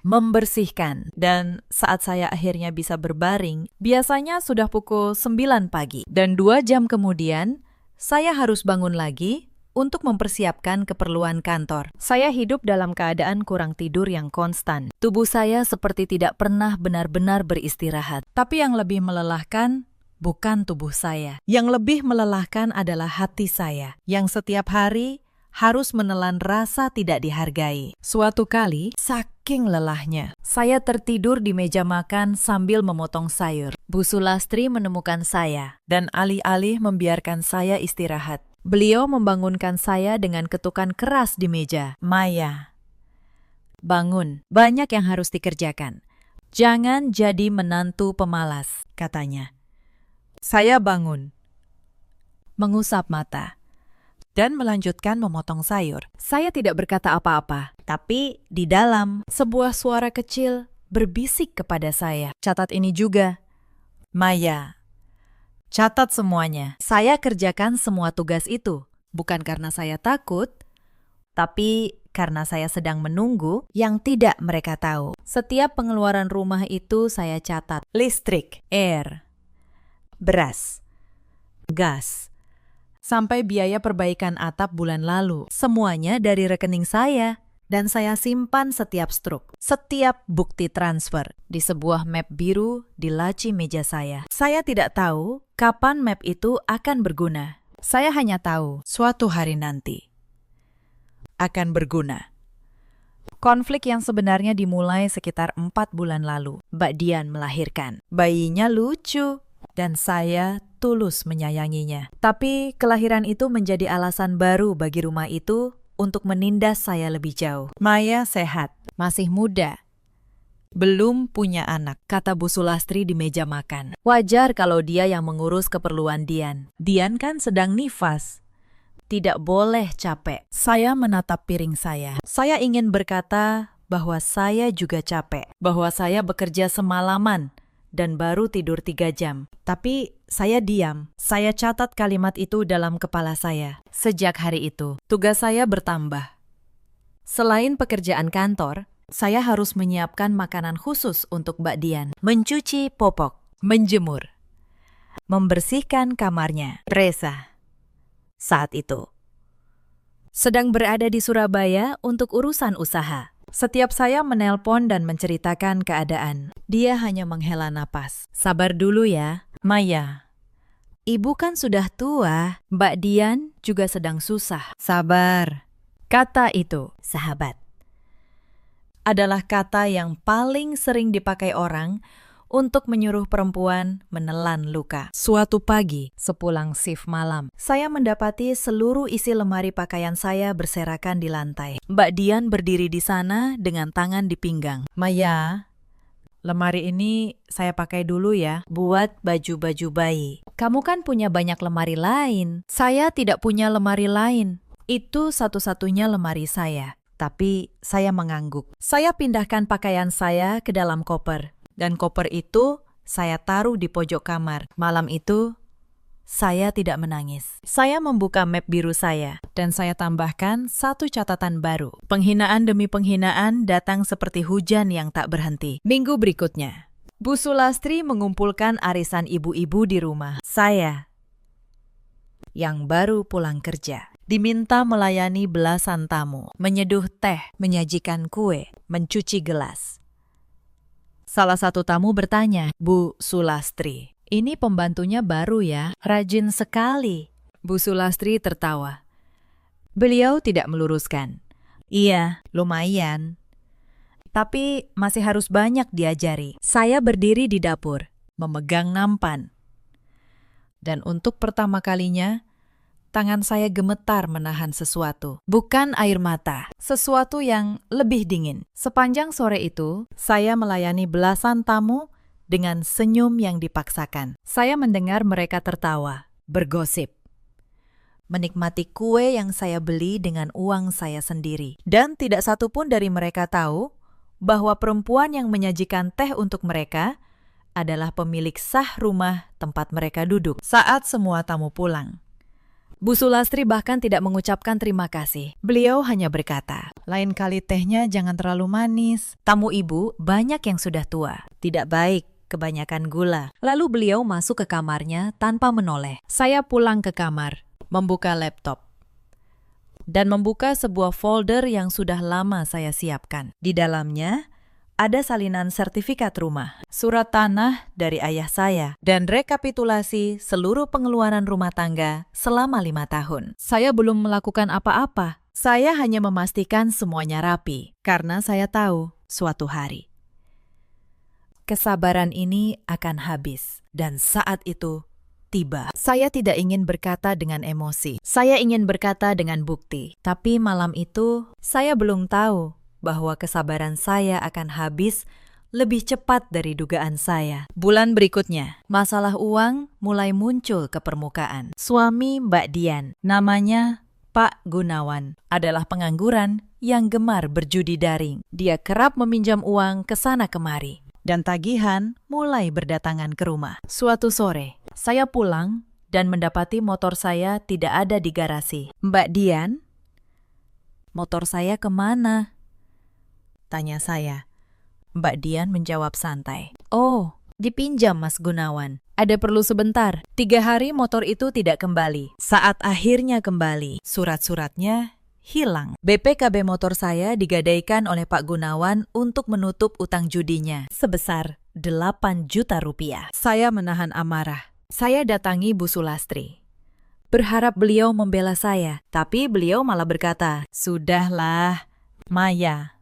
membersihkan. Dan saat saya akhirnya bisa berbaring, biasanya sudah pukul 9 pagi. Dan 2 jam kemudian, saya harus bangun lagi untuk mempersiapkan keperluan kantor. Saya hidup dalam keadaan kurang tidur yang konstan. Tubuh saya seperti tidak pernah benar-benar beristirahat. Tapi yang lebih melelahkan bukan tubuh saya. Yang lebih melelahkan adalah hati saya, yang setiap hari harus menelan rasa tidak dihargai. Suatu kali, saking lelahnya, saya tertidur di meja makan sambil memotong sayur. Bu Sulastri menemukan saya, dan alih-alih membiarkan saya istirahat, beliau membangunkan saya dengan ketukan keras di meja. Maya, bangun, banyak yang harus dikerjakan. Jangan jadi menantu pemalas, katanya. Saya bangun, mengusap mata, dan melanjutkan memotong sayur. Saya tidak berkata apa-apa, tapi di dalam sebuah suara kecil berbisik kepada saya. Catat ini juga, Maya. Catat semuanya. Saya kerjakan semua tugas itu, bukan karena saya takut, tapi karena saya sedang menunggu yang tidak mereka tahu. Setiap pengeluaran rumah itu saya catat. Listrik, air, beras, gas, sampai biaya perbaikan atap bulan lalu. Semuanya dari rekening saya. Dan saya simpan setiap struk, setiap bukti transfer di sebuah map biru di laci meja saya. Saya tidak tahu kapan map itu akan berguna. Saya hanya tahu suatu hari nanti akan berguna. Konflik yang sebenarnya dimulai sekitar 4 bulan lalu. Mbak Dian melahirkan. Bayinya lucu dan saya tulus menyayanginya. Tapi kelahiran itu menjadi alasan baru bagi rumah itu untuk menindas saya lebih jauh. Maya sehat, masih muda, belum punya anak, kata Bu Sulastri di meja makan. Wajar kalau dia yang mengurus keperluan Dian. Dian kan sedang nifas. Tidak boleh capek. Saya menatap piring saya. Saya ingin berkata bahwa saya juga capek, bahwa saya bekerja semalaman dan baru tidur 3 jam. Tapi saya diam. Saya catat kalimat itu dalam kepala saya. Sejak hari itu, tugas saya bertambah. Selain pekerjaan kantor, Saya harus menyiapkan makanan khusus untuk Mbak Dian. Mencuci popok, menjemur, membersihkan kamarnya. Teresa saat itu sedang berada di Surabaya untuk urusan usaha. Setiap saya menelpon dan menceritakan keadaan, dia hanya menghela napas. Sabar dulu ya, Maya. Ibu kan sudah tua, Mbak Dian juga sedang susah. Sabar. Kata itu, sahabat, adalah kata yang paling sering dipakai orang untuk menyuruh perempuan menelan luka. Suatu pagi, sepulang shift malam, saya mendapati seluruh isi lemari pakaian saya berserakan di lantai. Mbak Dian berdiri di sana dengan tangan di pinggang. Maya, lemari ini saya pakai dulu ya, buat baju-baju bayi. Kamu kan punya banyak lemari lain. Saya tidak punya lemari lain. Itu satu-satunya lemari saya. Tapi saya mengangguk. Saya pindahkan pakaian saya ke dalam koper. Dan koper itu saya taruh di pojok kamar. Malam itu, saya tidak menangis. Saya membuka map biru saya. Dan saya tambahkan satu catatan baru. Penghinaan demi penghinaan datang seperti hujan yang tak berhenti. Minggu berikutnya, Bu Sulastri mengumpulkan arisan ibu-ibu di rumah. Saya, yang baru pulang kerja, diminta melayani belasan tamu, menyeduh teh, menyajikan kue, mencuci gelas. Salah satu tamu bertanya, Bu Sulastri, ini pembantunya baru ya, rajin sekali. Bu Sulastri tertawa. Beliau tidak meluruskan. Iya, lumayan. Tapi masih harus banyak diajari. Saya berdiri di dapur, memegang nampan. Dan untuk pertama kalinya, tangan saya gemetar menahan sesuatu. Bukan air mata, sesuatu yang lebih dingin. Sepanjang sore itu, saya melayani belasan tamu dengan senyum yang dipaksakan. Saya mendengar mereka tertawa, bergosip, menikmati kue yang saya beli dengan uang saya sendiri. Dan tidak satu pun dari mereka tahu bahwa perempuan yang menyajikan teh untuk mereka adalah pemilik sah rumah tempat mereka duduk. Saat semua tamu pulang, Bu Sulastri bahkan tidak mengucapkan terima kasih. Beliau hanya berkata, lain kali tehnya jangan terlalu manis. Tamu ibu banyak yang sudah tua. Tidak baik, kebanyakan gula. Lalu beliau masuk ke kamarnya tanpa menoleh. Saya pulang ke kamar, membuka laptop, dan membuka sebuah folder yang sudah lama saya siapkan. Di dalamnya ada salinan sertifikat rumah, surat tanah dari ayah saya, dan rekapitulasi seluruh pengeluaran rumah tangga selama 5 tahun. Saya belum melakukan apa-apa. Saya hanya memastikan semuanya rapi, karena saya tahu suatu hari kesabaran ini akan habis. Dan saat itu tiba. Saya tidak ingin berkata dengan emosi. Saya ingin berkata dengan bukti. Tapi malam itu, saya belum tahu bahwa kesabaran saya akan habis lebih cepat dari dugaan saya. Bulan berikutnya, masalah uang mulai muncul ke permukaan. Suami Mbak Dian, namanya Pak Gunawan, adalah pengangguran yang gemar berjudi daring. Dia kerap meminjam uang ke sana kemari, dan tagihan mulai berdatangan ke rumah. Suatu sore, saya pulang dan mendapati motor saya tidak ada di garasi. Mbak Dian, motor saya kemana? Tanya saya. Mbak Dian menjawab santai. Oh, dipinjam Mas Gunawan. Ada perlu sebentar. 3 hari motor itu tidak kembali. Saat akhirnya kembali, surat-suratnya hilang. BPKB motor saya digadaikan oleh Pak Gunawan untuk menutup utang judinya sebesar 8 juta rupiah. Saya menahan amarah. Saya datangi Bu Sulastri, berharap beliau membela saya. Tapi beliau malah berkata, "Sudahlah, Maya.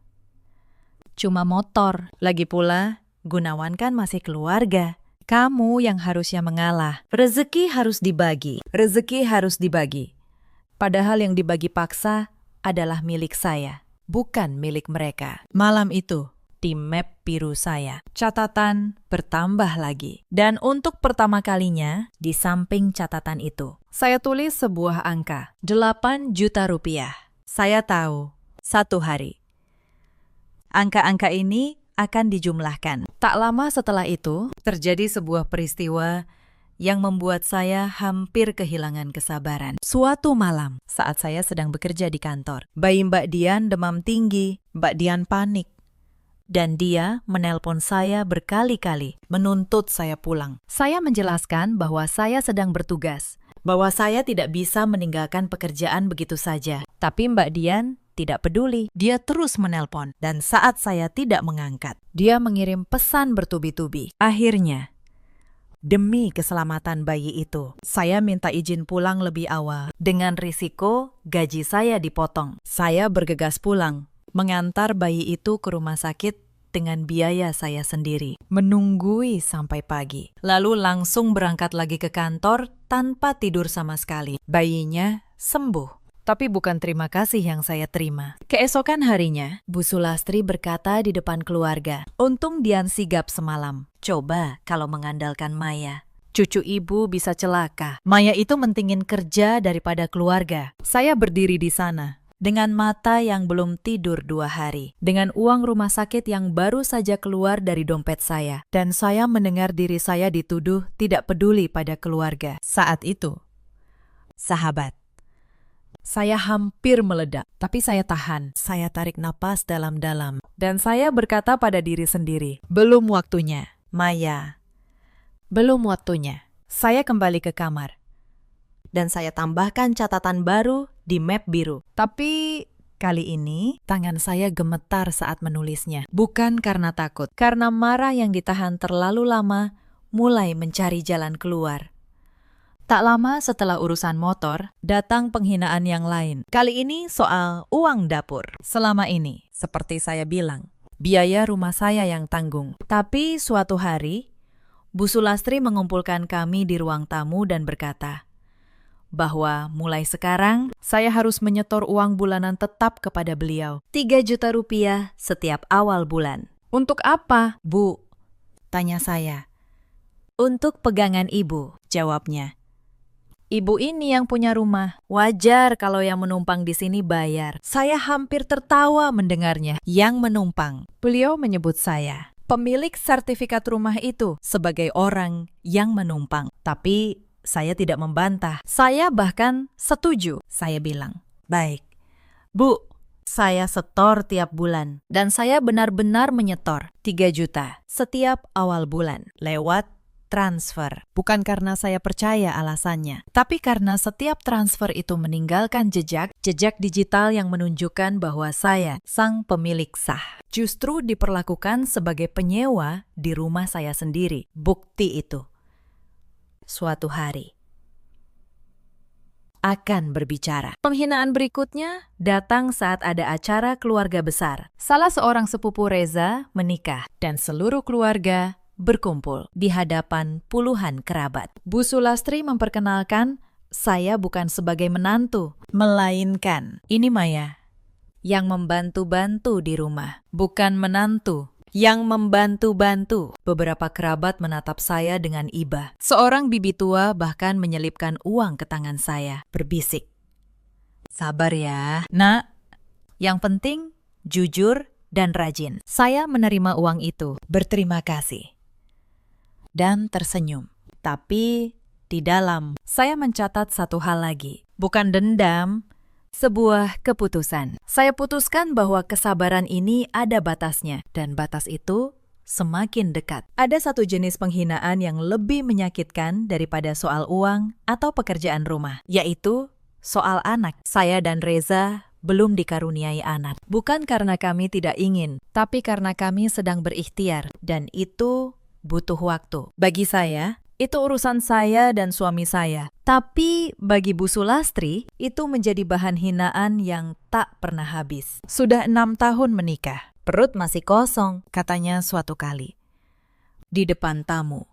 Cuma motor. Lagi pula, Gunawan kan masih keluarga. Kamu yang harusnya mengalah. Rezeki harus dibagi. Rezeki harus dibagi. Padahal yang dibagi paksa adalah milik saya, bukan milik mereka." Malam itu, di map biru saya, catatan bertambah lagi. Dan untuk pertama kalinya, di samping catatan itu, saya tulis sebuah angka, 8 juta rupiah. Saya tahu, satu hari angka-angka ini akan dijumlahkan. Tak lama setelah itu, terjadi sebuah peristiwa yang membuat saya hampir kehilangan kesabaran. Suatu malam, saat saya sedang bekerja di kantor, bayi Mbak Dian demam tinggi. Mbak Dian panik. dan dia menelpon saya berkali-kali, menuntut saya pulang. Saya menjelaskan bahwa saya sedang bertugas, bahwa saya tidak bisa meninggalkan pekerjaan begitu saja. Tapi Mbak Dian tidak peduli. Dia terus menelpon, dan saat saya tidak mengangkat, dia mengirim pesan bertubi-tubi. Akhirnya, demi keselamatan bayi itu, saya minta izin pulang lebih awal. Dengan risiko gaji saya dipotong. Saya bergegas pulang, mengantar bayi itu ke rumah sakit dengan biaya saya sendiri. Menunggui sampai pagi. Lalu langsung berangkat lagi ke kantor tanpa tidur sama sekali. Bayinya sembuh. Tapi bukan terima kasih yang saya terima. Keesokan harinya, Bu Sulastri berkata di depan keluarga, "Untung Dian sigap semalam. Coba kalau mengandalkan Maya, cucu ibu bisa celaka. Maya itu mentingin kerja daripada keluarga." Saya berdiri di sana, dengan mata yang belum tidur 2 hari, dengan uang rumah sakit yang baru saja keluar dari dompet saya, dan saya mendengar diri saya dituduh tidak peduli pada keluarga. Saat itu, sahabat, saya hampir meledak, tapi saya tahan. Saya tarik napas dalam-dalam, dan saya berkata pada diri sendiri, "Belum waktunya, Maya. Belum waktunya." Saya kembali ke kamar, dan saya tambahkan catatan baru di map biru. Tapi kali ini, tangan saya gemetar saat menulisnya. Bukan karena takut, karena marah yang ditahan terlalu lama mulai mencari jalan keluar. Tak lama setelah urusan motor, datang penghinaan yang lain. Kali ini soal uang dapur. Selama ini, seperti saya bilang, biaya rumah saya yang tanggung. Tapi suatu hari, Bu Sulastri mengumpulkan kami di ruang tamu dan berkata bahwa mulai sekarang saya harus menyetor uang bulanan tetap kepada beliau. 3 juta rupiah setiap awal bulan. Untuk apa, Bu? Tanya saya. Untuk pegangan ibu, jawabnya. Ibu ini yang punya rumah. Wajar kalau yang menumpang di sini bayar. Saya hampir tertawa mendengarnya. Yang menumpang. Beliau menyebut saya pemilik sertifikat rumah itu sebagai orang yang menumpang. Tapi saya tidak membantah. Saya bahkan setuju. Saya bilang, "Baik, Bu, saya setor tiap bulan." Dan saya benar-benar menyetor 3 juta setiap awal bulan lewat transfer. Bukan karena saya percaya alasannya, tapi karena setiap transfer itu meninggalkan jejak digital yang menunjukkan bahwa saya, sang pemilik sah, justru diperlakukan sebagai penyewa di rumah saya sendiri. Bukti itu, suatu hari, akan berbicara. Penghinaan berikutnya datang saat ada acara keluarga besar. Salah seorang sepupu Reza menikah, dan seluruh keluarga berkumpul di hadapan puluhan kerabat. Bu Sulastri memperkenalkan saya bukan sebagai menantu, melainkan ini Maya yang membantu-bantu di rumah, bukan menantu yang membantu-bantu. Beberapa kerabat menatap saya dengan iba. Seorang bibi tua bahkan menyelipkan uang ke tangan saya, berbisik, "Sabar ya, Nak. Yang penting jujur dan rajin." Saya menerima uang itu, berterima kasih, dan tersenyum. Tapi di dalam, saya mencatat satu hal lagi. Bukan dendam, sebuah keputusan. Saya putuskan bahwa kesabaran ini ada batasnya, dan batas itu semakin dekat. Ada satu jenis penghinaan yang lebih menyakitkan daripada soal uang atau pekerjaan rumah, yaitu soal anak. Saya dan Reza belum dikaruniai anak. Bukan karena kami tidak ingin, tapi karena kami sedang berikhtiar, dan itu butuh waktu. Bagi saya, itu urusan saya dan suami saya. Tapi bagi Bu Sulastri, itu menjadi bahan hinaan yang tak pernah habis. Sudah 6 tahun menikah, perut masih kosong, katanya suatu kali di depan tamu.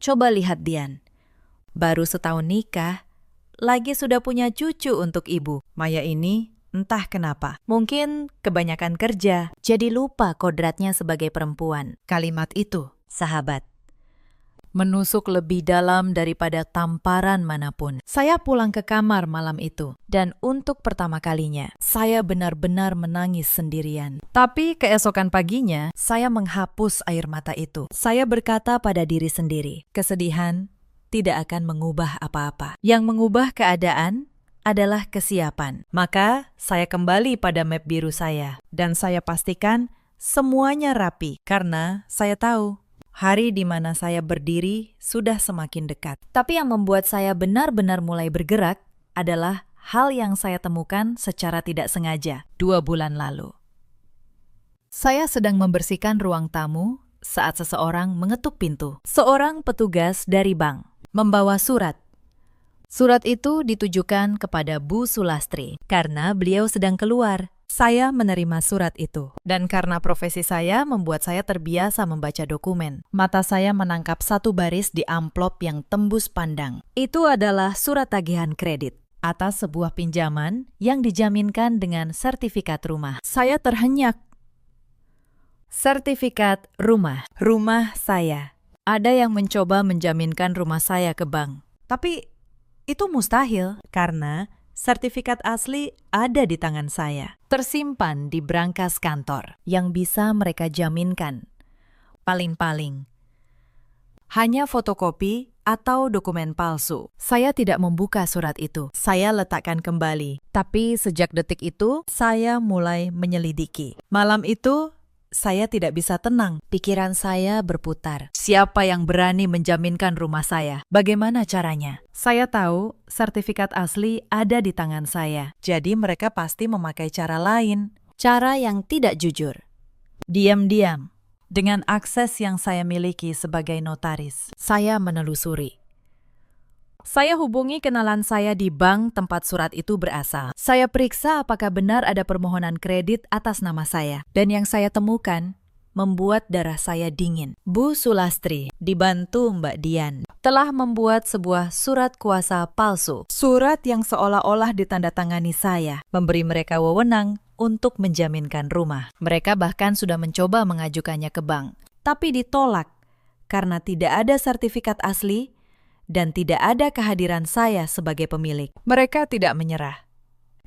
Coba lihat Dian, baru setahun nikah, lagi sudah punya cucu untuk ibu. Maya ini entah kenapa, mungkin kebanyakan kerja, jadi lupa kodratnya sebagai perempuan. Kalimat itu, sahabat, menusuk lebih dalam daripada tamparan manapun. Saya pulang ke kamar malam itu, dan untuk pertama kalinya, saya benar-benar menangis sendirian. Tapi keesokan paginya, saya menghapus air mata itu. Saya berkata pada diri sendiri, kesedihan tidak akan mengubah apa-apa. Yang mengubah keadaan adalah kesiapan. Maka, saya kembali pada map biru saya, dan saya pastikan Semuanya rapi karena saya tahu hari di mana saya berdiri sudah semakin dekat. Tapi yang membuat saya benar-benar mulai bergerak adalah hal yang saya temukan secara tidak sengaja 2 bulan lalu. Saya sedang membersihkan ruang tamu saat seseorang mengetuk pintu. Seorang petugas dari bank membawa surat. Surat itu ditujukan kepada Bu Sulastri karena beliau sedang keluar. Saya menerima surat itu. Dan karena profesi saya membuat saya terbiasa membaca dokumen. Mata saya menangkap satu baris di amplop yang tembus pandang. Itu adalah surat tagihan kredit atas sebuah pinjaman yang dijaminkan dengan sertifikat rumah. Saya terhenyak. Sertifikat rumah. Rumah saya. Ada yang mencoba menjaminkan rumah saya ke bank. Tapi itu mustahil karena sertifikat asli ada di tangan saya. Tersimpan di brankas kantor yang bisa mereka jaminkan. Paling-paling hanya fotokopi atau dokumen palsu. Saya tidak membuka surat itu. Saya letakkan kembali. Tapi sejak detik itu, saya mulai menyelidiki. Malam itu, saya tidak bisa tenang. Pikiran saya berputar. Siapa yang berani menjaminkan rumah saya? Bagaimana caranya? Saya tahu sertifikat asli ada di tangan saya. Jadi mereka pasti memakai cara lain. Cara yang tidak jujur. Diam-diam. Dengan akses yang saya miliki sebagai notaris, saya menelusuri. Saya hubungi kenalan saya di bank tempat surat itu berasal. Saya periksa apakah benar ada permohonan kredit atas nama saya. Dan yang saya temukan membuat darah saya dingin. Bu Sulastri, dibantu Mbak Dian, telah membuat sebuah surat kuasa palsu. Surat yang seolah-olah ditandatangani saya, memberi mereka wewenang untuk menjaminkan rumah. Mereka bahkan sudah mencoba mengajukannya ke bank, tapi ditolak karena tidak ada sertifikat asli dan tidak ada kehadiran saya sebagai pemilik. Mereka tidak menyerah.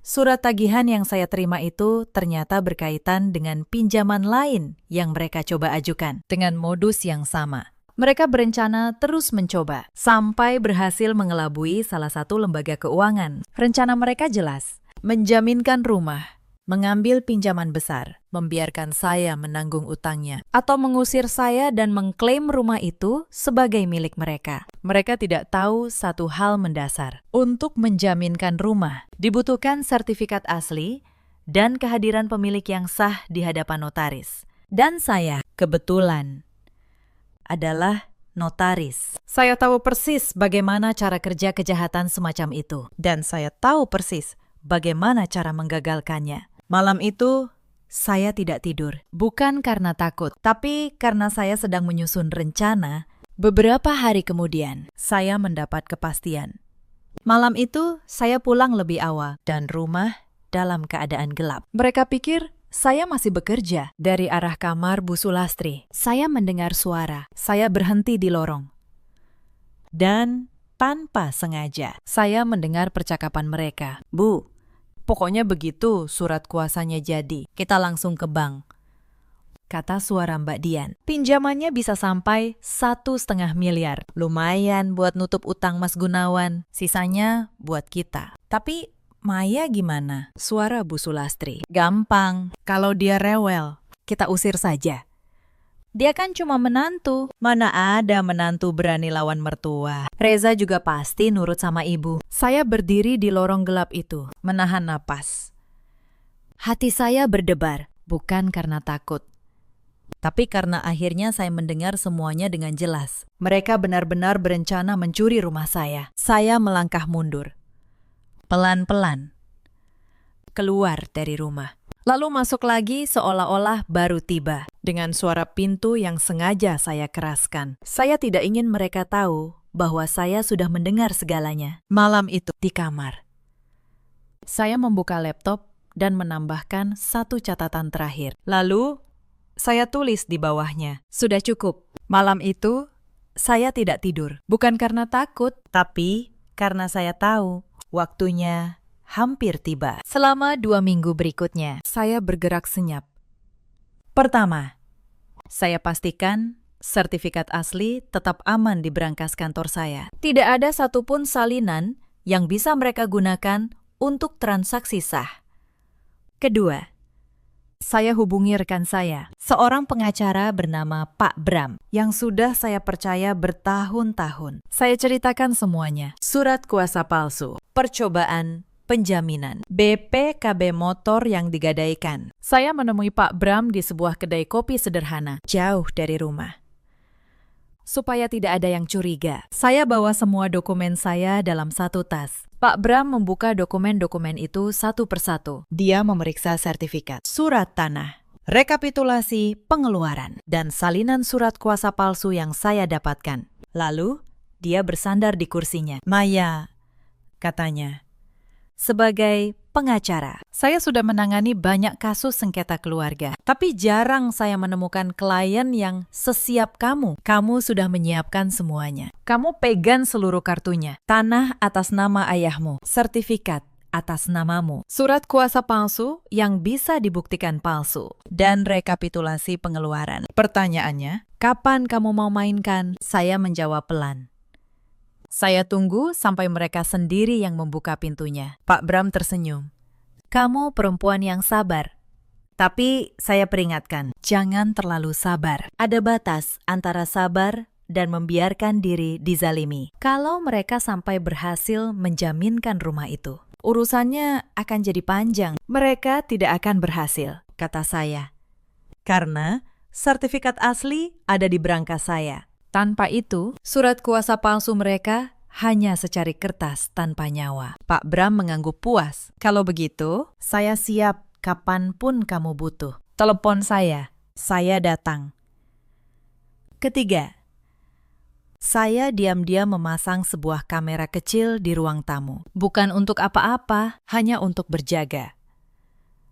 Surat tagihan yang saya terima itu ternyata berkaitan dengan pinjaman lain yang mereka coba ajukan dengan modus yang sama. Mereka berencana terus mencoba sampai berhasil mengelabui salah satu lembaga keuangan. Rencana mereka jelas, menjaminkan rumah, mengambil pinjaman besar, membiarkan saya menanggung utangnya, atau mengusir saya dan mengklaim rumah itu sebagai milik mereka. Mereka tidak tahu satu hal mendasar. Untuk menjaminkan rumah, dibutuhkan sertifikat asli dan kehadiran pemilik yang sah di hadapan notaris. Dan saya, kebetulan, adalah notaris. Saya tahu persis bagaimana cara kerja kejahatan semacam itu. Dan saya tahu persis bagaimana cara menggagalkannya. Malam itu, saya tidak tidur. Bukan karena takut, tapi karena saya sedang menyusun rencana. Beberapa hari kemudian, saya mendapat kepastian. Malam itu, saya pulang lebih awal dan rumah dalam keadaan gelap. Mereka pikir saya masih bekerja. Dari arah kamar Bu Sulastri, saya mendengar suara. Saya berhenti di lorong. Dan tanpa sengaja, saya mendengar percakapan mereka. Bu, pokoknya begitu surat kuasanya jadi, kita langsung ke bank. Kata suara Mbak Dian. Pinjamannya bisa sampai 1,5 miliar. Lumayan buat nutup utang Mas Gunawan. Sisanya buat kita. Tapi Maya gimana? Suara Bu Sulastri. Gampang. Kalau dia rewel, kita usir saja. Dia kan cuma menantu. Mana ada menantu berani lawan mertua. Reza juga pasti nurut sama ibu. Saya berdiri di lorong gelap itu, menahan napas. Hati saya berdebar, bukan karena takut. Tapi karena akhirnya saya mendengar semuanya dengan jelas. Mereka benar-benar berencana mencuri rumah saya. Saya melangkah mundur. Pelan-pelan. Keluar dari rumah. Lalu masuk lagi seolah-olah baru tiba. Dengan suara pintu yang sengaja saya keraskan. Saya tidak ingin mereka tahu bahwa saya sudah mendengar segalanya. Malam itu di kamar. Saya membuka laptop dan menambahkan satu catatan terakhir. Lalu, saya tulis di bawahnya. Sudah cukup. Malam itu, saya tidak tidur. Bukan karena takut, tapi karena saya tahu waktunya hampir tiba. Selama 2 minggu berikutnya, saya bergerak senyap. Pertama, saya pastikan sertifikat asli tetap aman di brankas kantor saya. Tidak ada satupun salinan yang bisa mereka gunakan untuk transaksi sah. Kedua, Saya hubungi rekan saya, seorang pengacara bernama Pak Bram, yang sudah saya percaya bertahun-tahun. Saya ceritakan semuanya. Surat kuasa palsu, percobaan, penjaminan, BPKB motor yang digadaikan. Saya menemui Pak Bram di sebuah kedai kopi sederhana, jauh dari rumah. Supaya tidak ada yang curiga, saya bawa semua dokumen saya dalam satu tas. Pak Bram membuka dokumen-dokumen itu satu persatu. Dia memeriksa sertifikat, surat tanah, rekapitulasi pengeluaran, dan salinan surat kuasa palsu yang saya dapatkan. Lalu, dia bersandar di kursinya. "Maya," katanya, "sebagai pengacara, saya sudah menangani banyak kasus sengketa keluarga. Tapi jarang saya menemukan klien yang sesiap kamu. Kamu sudah menyiapkan semuanya. Kamu pegang seluruh kartunya. Tanah atas nama ayahmu, sertifikat atas namamu, surat kuasa palsu yang bisa dibuktikan palsu, dan rekapitulasi pengeluaran. Pertanyaannya, kapan kamu mau mainkan?" Saya menjawab pelan. "Saya tunggu sampai mereka sendiri yang membuka pintunya." Pak Bram tersenyum. "Kamu perempuan yang sabar. Tapi saya peringatkan, jangan terlalu sabar. Ada batas antara sabar dan membiarkan diri dizalimi. Kalau mereka sampai berhasil menjaminkan rumah itu, urusannya akan jadi panjang." "Mereka tidak akan berhasil," kata saya. "Karena sertifikat asli ada di berangkas saya. Tanpa itu, surat kuasa palsu mereka hanya secari kertas tanpa nyawa." Pak Bram mengangguk puas. "Kalau begitu, saya siap kapanpun kamu butuh. Telepon saya datang." Ketiga, saya diam-diam memasang sebuah kamera kecil di ruang tamu. Bukan untuk apa-apa, hanya untuk berjaga.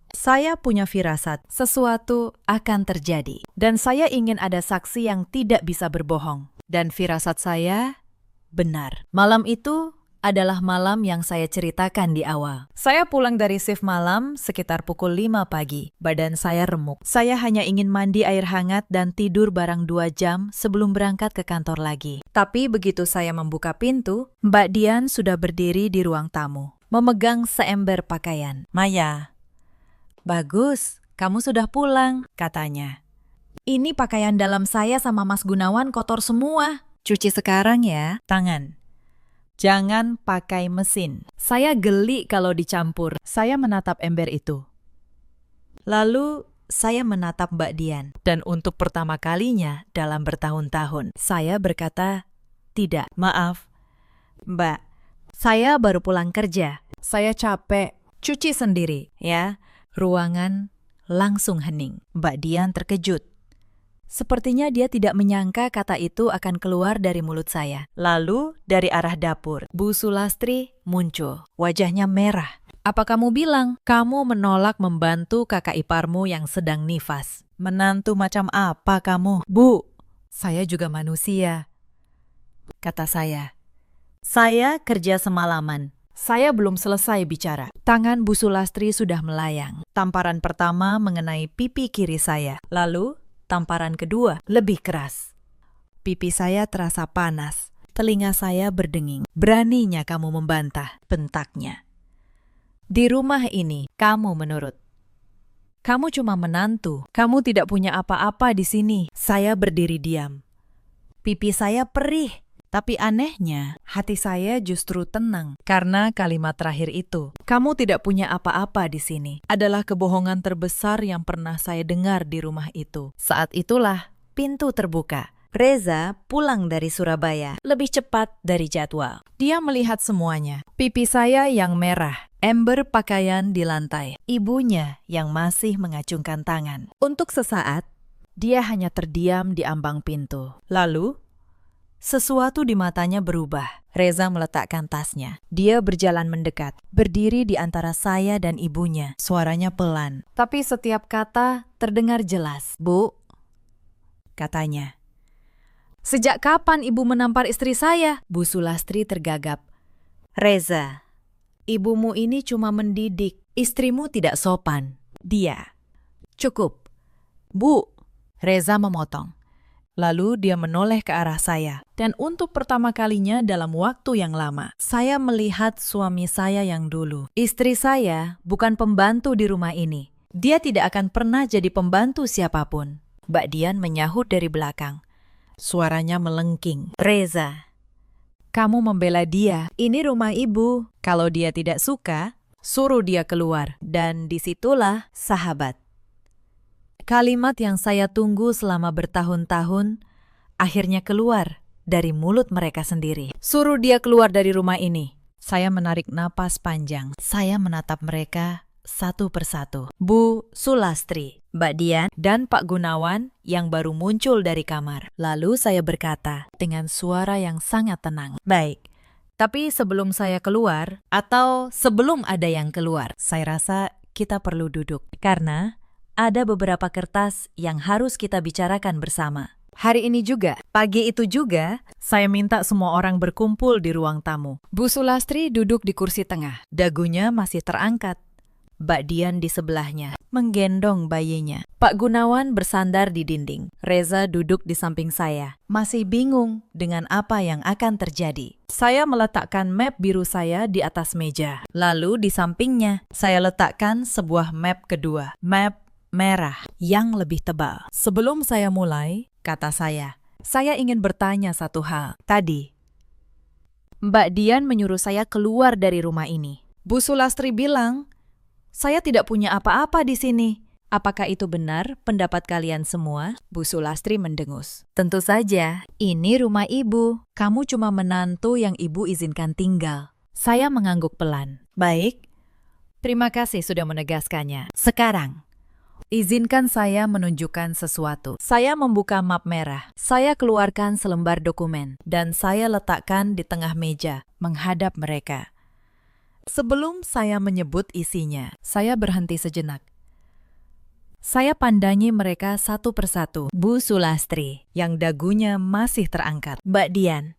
Saya punya firasat sesuatu akan terjadi, dan saya ingin ada saksi yang tidak bisa berbohong. Dan firasat saya benar. Malam itu adalah malam yang saya ceritakan di awal. Saya pulang dari shift malam sekitar pukul 5 pagi. Badan saya remuk. Saya hanya ingin mandi air hangat dan tidur barang 2 jam sebelum berangkat ke kantor lagi. Tapi begitu saya membuka pintu, Mbak Dian sudah berdiri di ruang tamu, memegang seember pakaian. "Maya, bagus, kamu sudah pulang," katanya. "Ini pakaian dalam saya sama Mas Gunawan kotor semua. Cuci sekarang ya, tangan. Jangan pakai mesin. Saya geli kalau dicampur." Saya menatap ember itu. Lalu saya menatap Mbak Dian. Dan untuk pertama kalinya dalam bertahun-tahun, saya berkata, "Tidak, maaf. Mbak, saya baru pulang kerja. Saya capek. Cuci sendiri, ya." Ruangan langsung hening. Mbak Dian terkejut. Sepertinya dia tidak menyangka kata itu akan keluar dari mulut saya. Lalu dari arah dapur, Bu Sulastri muncul. Wajahnya merah. "Apa kamu bilang? Kamu menolak membantu kakak iparmu yang sedang nifas." "Menantu macam apa kamu?" "Bu, saya juga manusia," kata saya. "Saya kerja semalaman." Saya belum selesai bicara. Tangan Bu Sulastri sudah melayang. Tamparan pertama mengenai pipi kiri saya. Lalu, tamparan kedua lebih keras. Pipi saya terasa panas. Telinga saya berdenging. "Beraninya kamu membantah," bentaknya. "Di rumah ini, kamu menurut. Kamu cuma menantu. Kamu tidak punya apa-apa di sini." Saya berdiri diam. Pipi saya perih. Tapi anehnya, hati saya justru tenang karena kalimat terakhir itu. "Kamu tidak punya apa-apa di sini," adalah kebohongan terbesar yang pernah saya dengar di rumah itu. Saat itulah pintu terbuka. Reza pulang dari Surabaya lebih cepat dari jadwal. Dia melihat semuanya. Pipi saya yang merah, ember pakaian di lantai, ibunya yang masih mengacungkan tangan. Untuk sesaat, dia hanya terdiam di ambang pintu. Lalu, sesuatu di matanya berubah. Reza meletakkan tasnya. Dia berjalan mendekat, berdiri di antara saya dan ibunya. Suaranya pelan, tapi setiap kata terdengar jelas. "Bu," katanya. "Sejak kapan ibu menampar istri saya?" Bu Sulastri tergagap. "Reza, ibumu ini cuma mendidik. Istrimu tidak sopan." "Dia." "Cukup." "Bu," Reza memotong. Lalu dia menoleh ke arah saya. Dan untuk pertama kalinya dalam waktu yang lama, saya melihat suami saya yang dulu. Istri saya bukan pembantu di rumah ini. Dia tidak akan pernah jadi pembantu siapapun. Mbak Dian menyahut dari belakang. Suaranya melengking. Reza, Kamu membela dia. Ini rumah ibu. Kalau dia tidak suka, suruh dia keluar. Dan disitulah sahabat. Kalimat yang saya tunggu selama bertahun-tahun akhirnya keluar dari mulut mereka sendiri. Suruh dia keluar dari rumah ini. Saya menarik napas panjang. Saya menatap mereka satu persatu. Bu Sulastri, Mbak Dian, dan Pak Gunawan yang baru muncul dari kamar. Lalu saya berkata dengan suara yang sangat tenang. Baik, tapi sebelum saya keluar, atau sebelum ada yang keluar, saya rasa kita perlu duduk. Karena ada beberapa kertas yang harus kita bicarakan bersama. Hari ini juga, pagi itu juga, saya minta semua orang berkumpul di ruang tamu. Bu Sulastri duduk di kursi tengah. Dagunya masih terangkat. Mbak Dian di sebelahnya, menggendong bayinya. Pak Gunawan bersandar di dinding. Reza duduk di samping saya, masih bingung dengan apa yang akan terjadi. Saya meletakkan map biru saya di atas meja. Lalu di sampingnya, saya letakkan sebuah map kedua. Map merah yang lebih tebal. Sebelum saya mulai, kata saya ingin bertanya satu hal. Tadi, Mbak Dian menyuruh saya keluar dari rumah ini. Bu Sulastri bilang, saya tidak punya apa-apa di sini. Apakah itu benar pendapat kalian semua? Bu Sulastri mendengus. Tentu saja, ini rumah ibu. Kamu cuma menantu yang ibu izinkan tinggal. Saya mengangguk pelan. Baik, terima kasih sudah menegaskannya. Sekarang, izinkan saya menunjukkan sesuatu. Saya membuka map merah. Saya keluarkan selembar dokumen. Dan saya letakkan di tengah meja, menghadap mereka. Sebelum saya menyebut isinya, saya berhenti sejenak. Saya pandangi mereka satu persatu. Bu Sulastri, yang dagunya masih terangkat. Mbak Dian,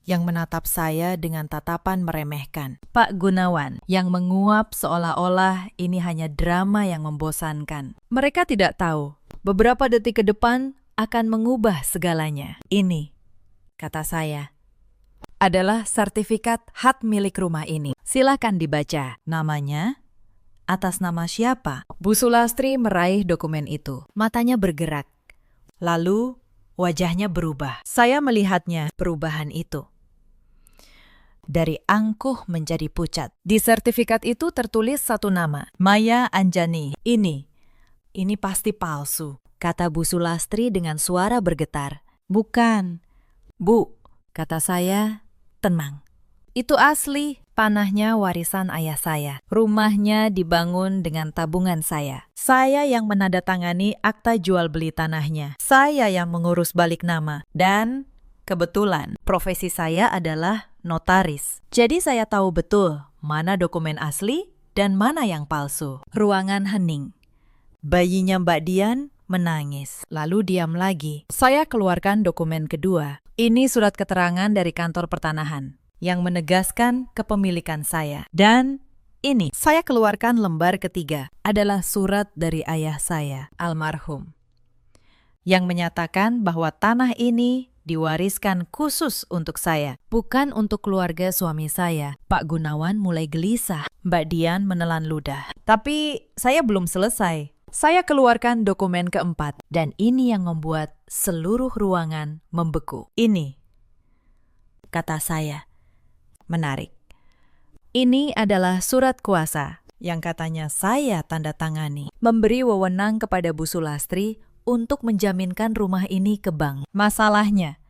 yang menatap saya dengan tatapan meremehkan. Pak Gunawan, yang menguap seolah-olah ini hanya drama yang membosankan. Mereka tidak tahu, beberapa detik ke depan akan mengubah segalanya. Ini, kata saya, adalah sertifikat hak milik rumah ini. Silakan dibaca. Namanya, atas nama siapa? Bu Sulastri meraih dokumen itu. Matanya bergerak. Lalu, wajahnya berubah. Saya melihatnya perubahan itu. Dari angkuh menjadi pucat. Di sertifikat itu tertulis satu nama. Maya Anjani. Ini pasti palsu, kata Bu Sulastri dengan suara bergetar. Bukan. Bu, kata saya, tenang. Itu asli. Tanahnya warisan ayah saya. Rumahnya dibangun dengan tabungan saya. Saya yang menandatangani akta jual beli tanahnya. Saya yang mengurus balik nama. Dan kebetulan profesi saya adalah notaris. Jadi saya tahu betul mana dokumen asli dan mana yang palsu. Ruangan hening. Bayinya Mbak Dian menangis. Lalu diam lagi. Saya keluarkan dokumen kedua. Ini surat keterangan dari kantor pertanahan yang menegaskan kepemilikan saya. Dan ini, saya keluarkan lembar ketiga. Adalah surat dari ayah saya, almarhum, yang menyatakan bahwa tanah ini diwariskan khusus untuk saya, bukan untuk keluarga suami saya. Pak Gunawan mulai gelisah. Mbak Dian menelan ludah. Tapi saya belum selesai. Saya keluarkan dokumen keempat, dan ini yang membuat seluruh ruangan membeku. Ini, kata saya, menarik. Ini adalah surat kuasa yang katanya saya tanda tangani, memberi wewenang kepada Bu Sulastri untuk menjaminkan rumah ini ke bank. Masalahnya,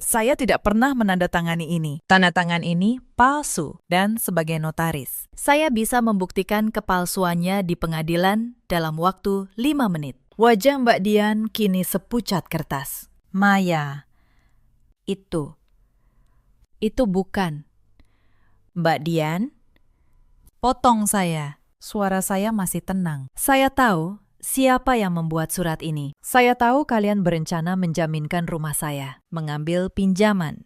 saya tidak pernah menandatangani ini. Tanda tangan ini palsu dan sebagai notaris, saya bisa membuktikan kepalsuannya di pengadilan dalam waktu 5 menit. Wajah Mbak Dian kini sepucat kertas. Maya, itu bukan. Mbak Dian, potong saya. Suara saya masih tenang. Saya tahu siapa yang membuat surat ini. Saya tahu kalian berencana menjaminkan rumah saya, mengambil pinjaman,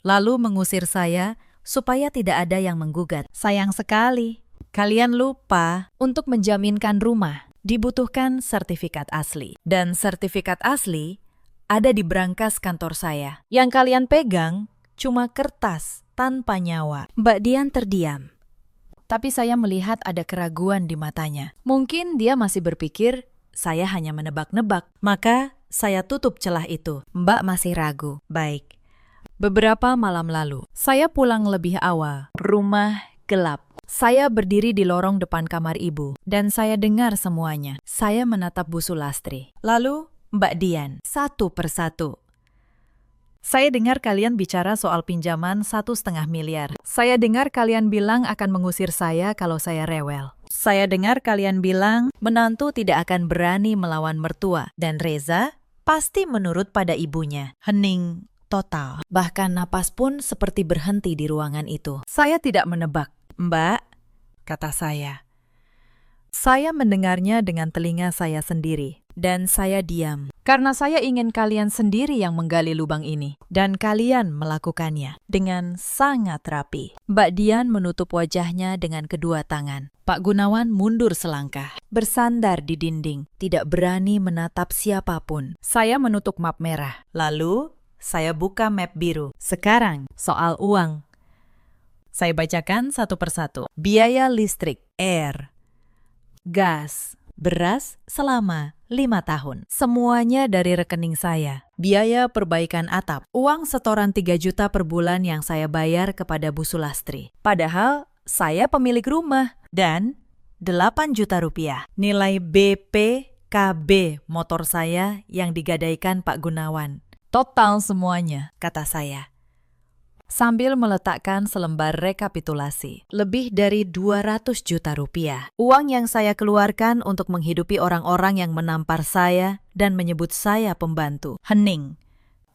lalu mengusir saya supaya tidak ada yang menggugat. Sayang sekali. Kalian lupa untuk menjaminkan rumah dibutuhkan sertifikat asli. Dan sertifikat asli ada di brankas kantor saya. Yang kalian pegang cuma kertas tanpa nyawa. Mbak Dian terdiam. tapi saya melihat ada keraguan di matanya. Mungkin dia masih berpikir saya hanya menebak-nebak. Maka saya tutup celah itu. Mbak masih ragu. Baik. Beberapa malam lalu, saya pulang lebih awal. Rumah gelap. Saya berdiri di lorong depan kamar ibu, dan saya dengar semuanya. Saya menatap Bu Sulastri. Lalu, Mbak Dian, satu persatu. Saya dengar kalian bicara soal pinjaman 1,5 miliar. Saya dengar kalian bilang akan mengusir saya kalau saya rewel. Saya dengar kalian bilang menantu tidak akan berani melawan mertua. Dan Reza pasti menurut pada ibunya. Hening total. Bahkan napas pun seperti berhenti di ruangan itu. Saya tidak menebak. Mbak, kata saya. Saya mendengarnya dengan telinga saya sendiri. Dan saya diam. Karena saya ingin kalian sendiri yang menggali lubang ini. Dan kalian melakukannya dengan sangat rapi. Mbak Dian menutup wajahnya dengan kedua tangan. Pak Gunawan mundur selangkah. Bersandar di dinding. Tidak berani menatap siapapun. Saya menutup map merah. Lalu, saya buka map biru. Sekarang, soal uang. Saya bacakan satu persatu. Biaya listrik, air, gas, beras selama 5 tahun. Semuanya dari rekening saya. Biaya perbaikan atap. Uang setoran 3 juta per bulan yang saya bayar kepada Bu Sulastri. Padahal saya pemilik rumah. Dan 8 juta rupiah. Nilai BPKB motor saya yang digadaikan Pak Gunawan. Total semuanya, kata saya. Sambil meletakkan selembar rekapitulasi. Lebih dari 200 juta rupiah. Uang yang saya keluarkan untuk menghidupi orang-orang yang menampar saya dan menyebut saya pembantu. Hening.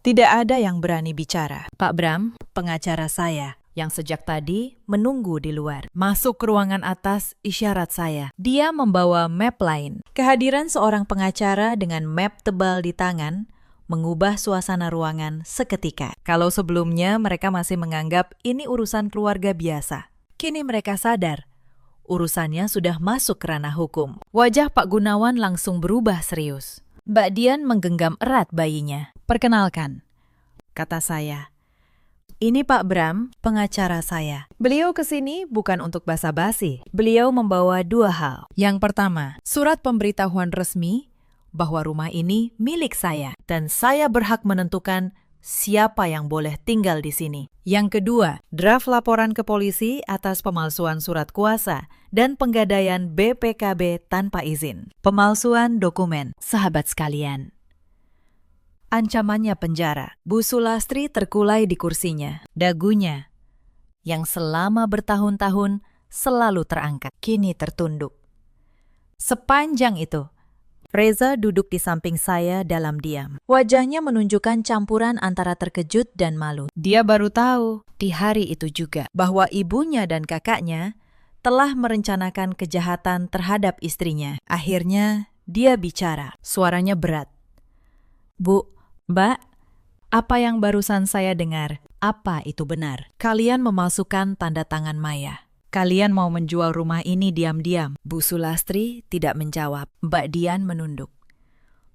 Tidak ada yang berani bicara. Pak Bram, pengacara saya, yang sejak tadi menunggu di luar. Masuk ke ruangan atas isyarat saya. Dia membawa map lain. Kehadiran seorang pengacara dengan map tebal di tangan mengubah suasana ruangan seketika. Kalau sebelumnya mereka masih menganggap ini urusan keluarga biasa, kini mereka sadar urusannya sudah masuk ke ranah hukum. Wajah Pak Gunawan langsung berubah serius. Mbak Dian menggenggam erat bayinya. Perkenalkan, kata saya. Ini Pak Bram, pengacara saya. Beliau kesini bukan untuk basa-basi. Beliau membawa 2 hal. Yang pertama, surat pemberitahuan resmi bahwa rumah ini milik saya dan saya berhak menentukan siapa yang boleh tinggal di sini. Yang kedua, draft laporan ke polisi atas pemalsuan surat kuasa dan penggadaian BPKB tanpa izin. Pemalsuan dokumen, sahabat sekalian. Ancamannya penjara. Bu Sulastri terkulai di kursinya. Dagunya, yang selama bertahun-tahun selalu terangkat, kini tertunduk. Sepanjang itu, Reza duduk di samping saya dalam diam. Wajahnya menunjukkan campuran antara terkejut dan malu. Dia baru tahu di hari itu juga bahwa ibunya dan kakaknya telah merencanakan kejahatan terhadap istrinya. Akhirnya dia bicara, suaranya berat. Bu, Mbak, apa yang barusan saya dengar? Apa itu benar? Kalian memasukkan tanda tangan Maya. Kalian mau menjual rumah ini diam-diam. Bu Sulastri tidak menjawab. Mbak Dian menunduk.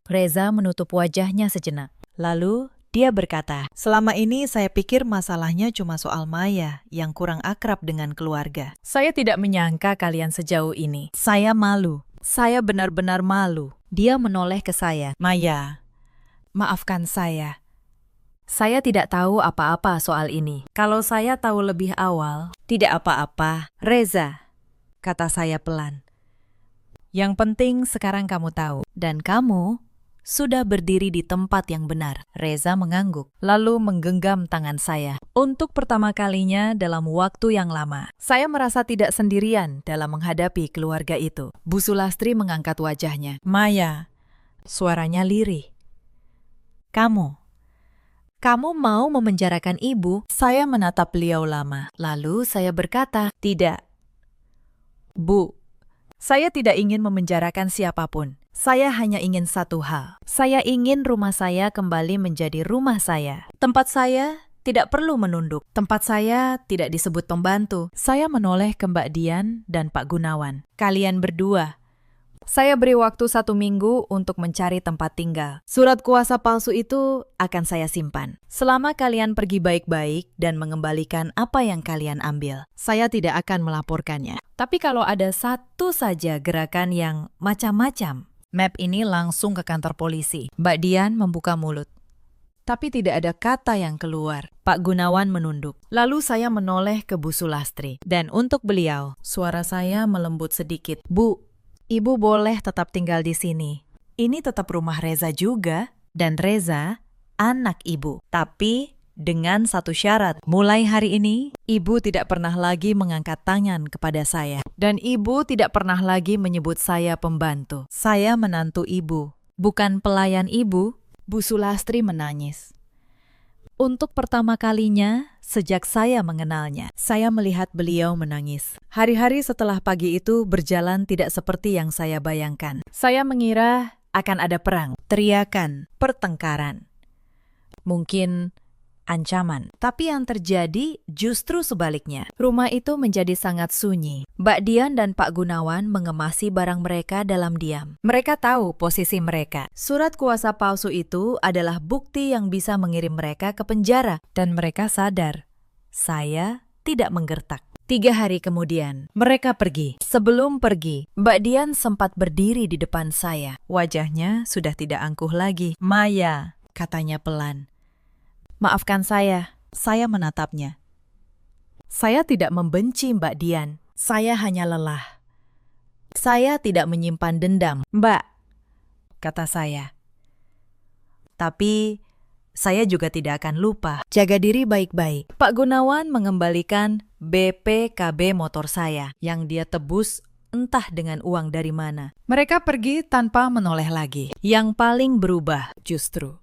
Reza menutup wajahnya sejenak. Lalu dia berkata, selama ini saya pikir masalahnya cuma soal Maya yang kurang akrab dengan keluarga. Saya tidak menyangka kalian sejauh ini. Saya malu. Saya benar-benar malu. Dia menoleh ke saya. Maya, maafkan saya. Saya tidak tahu apa-apa soal ini. Kalau saya tahu lebih awal, tidak apa-apa. Reza, kata saya pelan. Yang penting sekarang kamu tahu. Dan kamu sudah berdiri di tempat yang benar. Reza mengangguk, lalu menggenggam tangan saya. Untuk pertama kalinya dalam waktu yang lama, saya merasa tidak sendirian dalam menghadapi keluarga itu. Bu Sulastri mengangkat wajahnya. Maya, suaranya lirih. Kamu mau memenjarakan ibu? Saya menatap beliau lama. Lalu saya berkata, tidak. Bu, saya tidak ingin memenjarakan siapapun. Saya hanya ingin satu hal. Saya ingin rumah saya kembali menjadi rumah saya. Tempat saya tidak perlu menunduk. Tempat saya tidak disebut pembantu. Saya menoleh ke Mbak Dian dan Pak Gunawan. Kalian berdua, Saya beri waktu 1 minggu untuk mencari tempat tinggal. Surat kuasa palsu itu akan saya simpan. Selama kalian pergi baik-baik dan mengembalikan apa yang kalian ambil, saya tidak akan melaporkannya. Tapi kalau ada satu saja gerakan yang macam-macam, map ini langsung ke kantor polisi. Mbak Dian membuka mulut. Tapi tidak ada kata yang keluar. Pak Gunawan menunduk. Lalu saya menoleh ke Bu Sulastri. Dan untuk beliau, suara saya melembut sedikit. Bu, Ibu boleh tetap tinggal di sini. Ini tetap rumah Reza juga. Dan Reza, anak Ibu. Tapi dengan satu syarat. Mulai hari ini, Ibu tidak pernah lagi mengangkat tangan kepada saya. Dan Ibu tidak pernah lagi menyebut saya pembantu. Saya menantu Ibu, bukan pelayan Ibu. Bu Sulastri menangis. Untuk pertama kalinya sejak saya mengenalnya, saya melihat beliau menangis. Hari-hari setelah pagi itu berjalan tidak seperti yang saya bayangkan. Saya mengira akan ada perang, teriakan, pertengkaran. Mungkin ancaman. Tapi yang terjadi justru sebaliknya. Rumah itu menjadi sangat sunyi. Mbak Dian dan Pak Gunawan mengemasi barang mereka dalam diam. Mereka tahu posisi mereka. Surat kuasa palsu itu adalah bukti yang bisa mengirim mereka ke penjara. Dan mereka sadar, saya tidak menggertak. 3 hari kemudian, mereka pergi. Sebelum pergi, Mbak Dian sempat berdiri di depan saya. Wajahnya sudah tidak angkuh lagi. "Maya," katanya pelan. "Maafkan saya menatapnya. Saya tidak membenci Mbak Dian, saya hanya lelah. Saya tidak menyimpan dendam, Mbak," kata saya. "Tapi saya juga tidak akan lupa. Jaga diri baik-baik." Pak Gunawan mengembalikan BPKB motor saya yang dia tebus entah dengan uang dari mana. Mereka pergi tanpa menoleh lagi. Yang paling berubah justru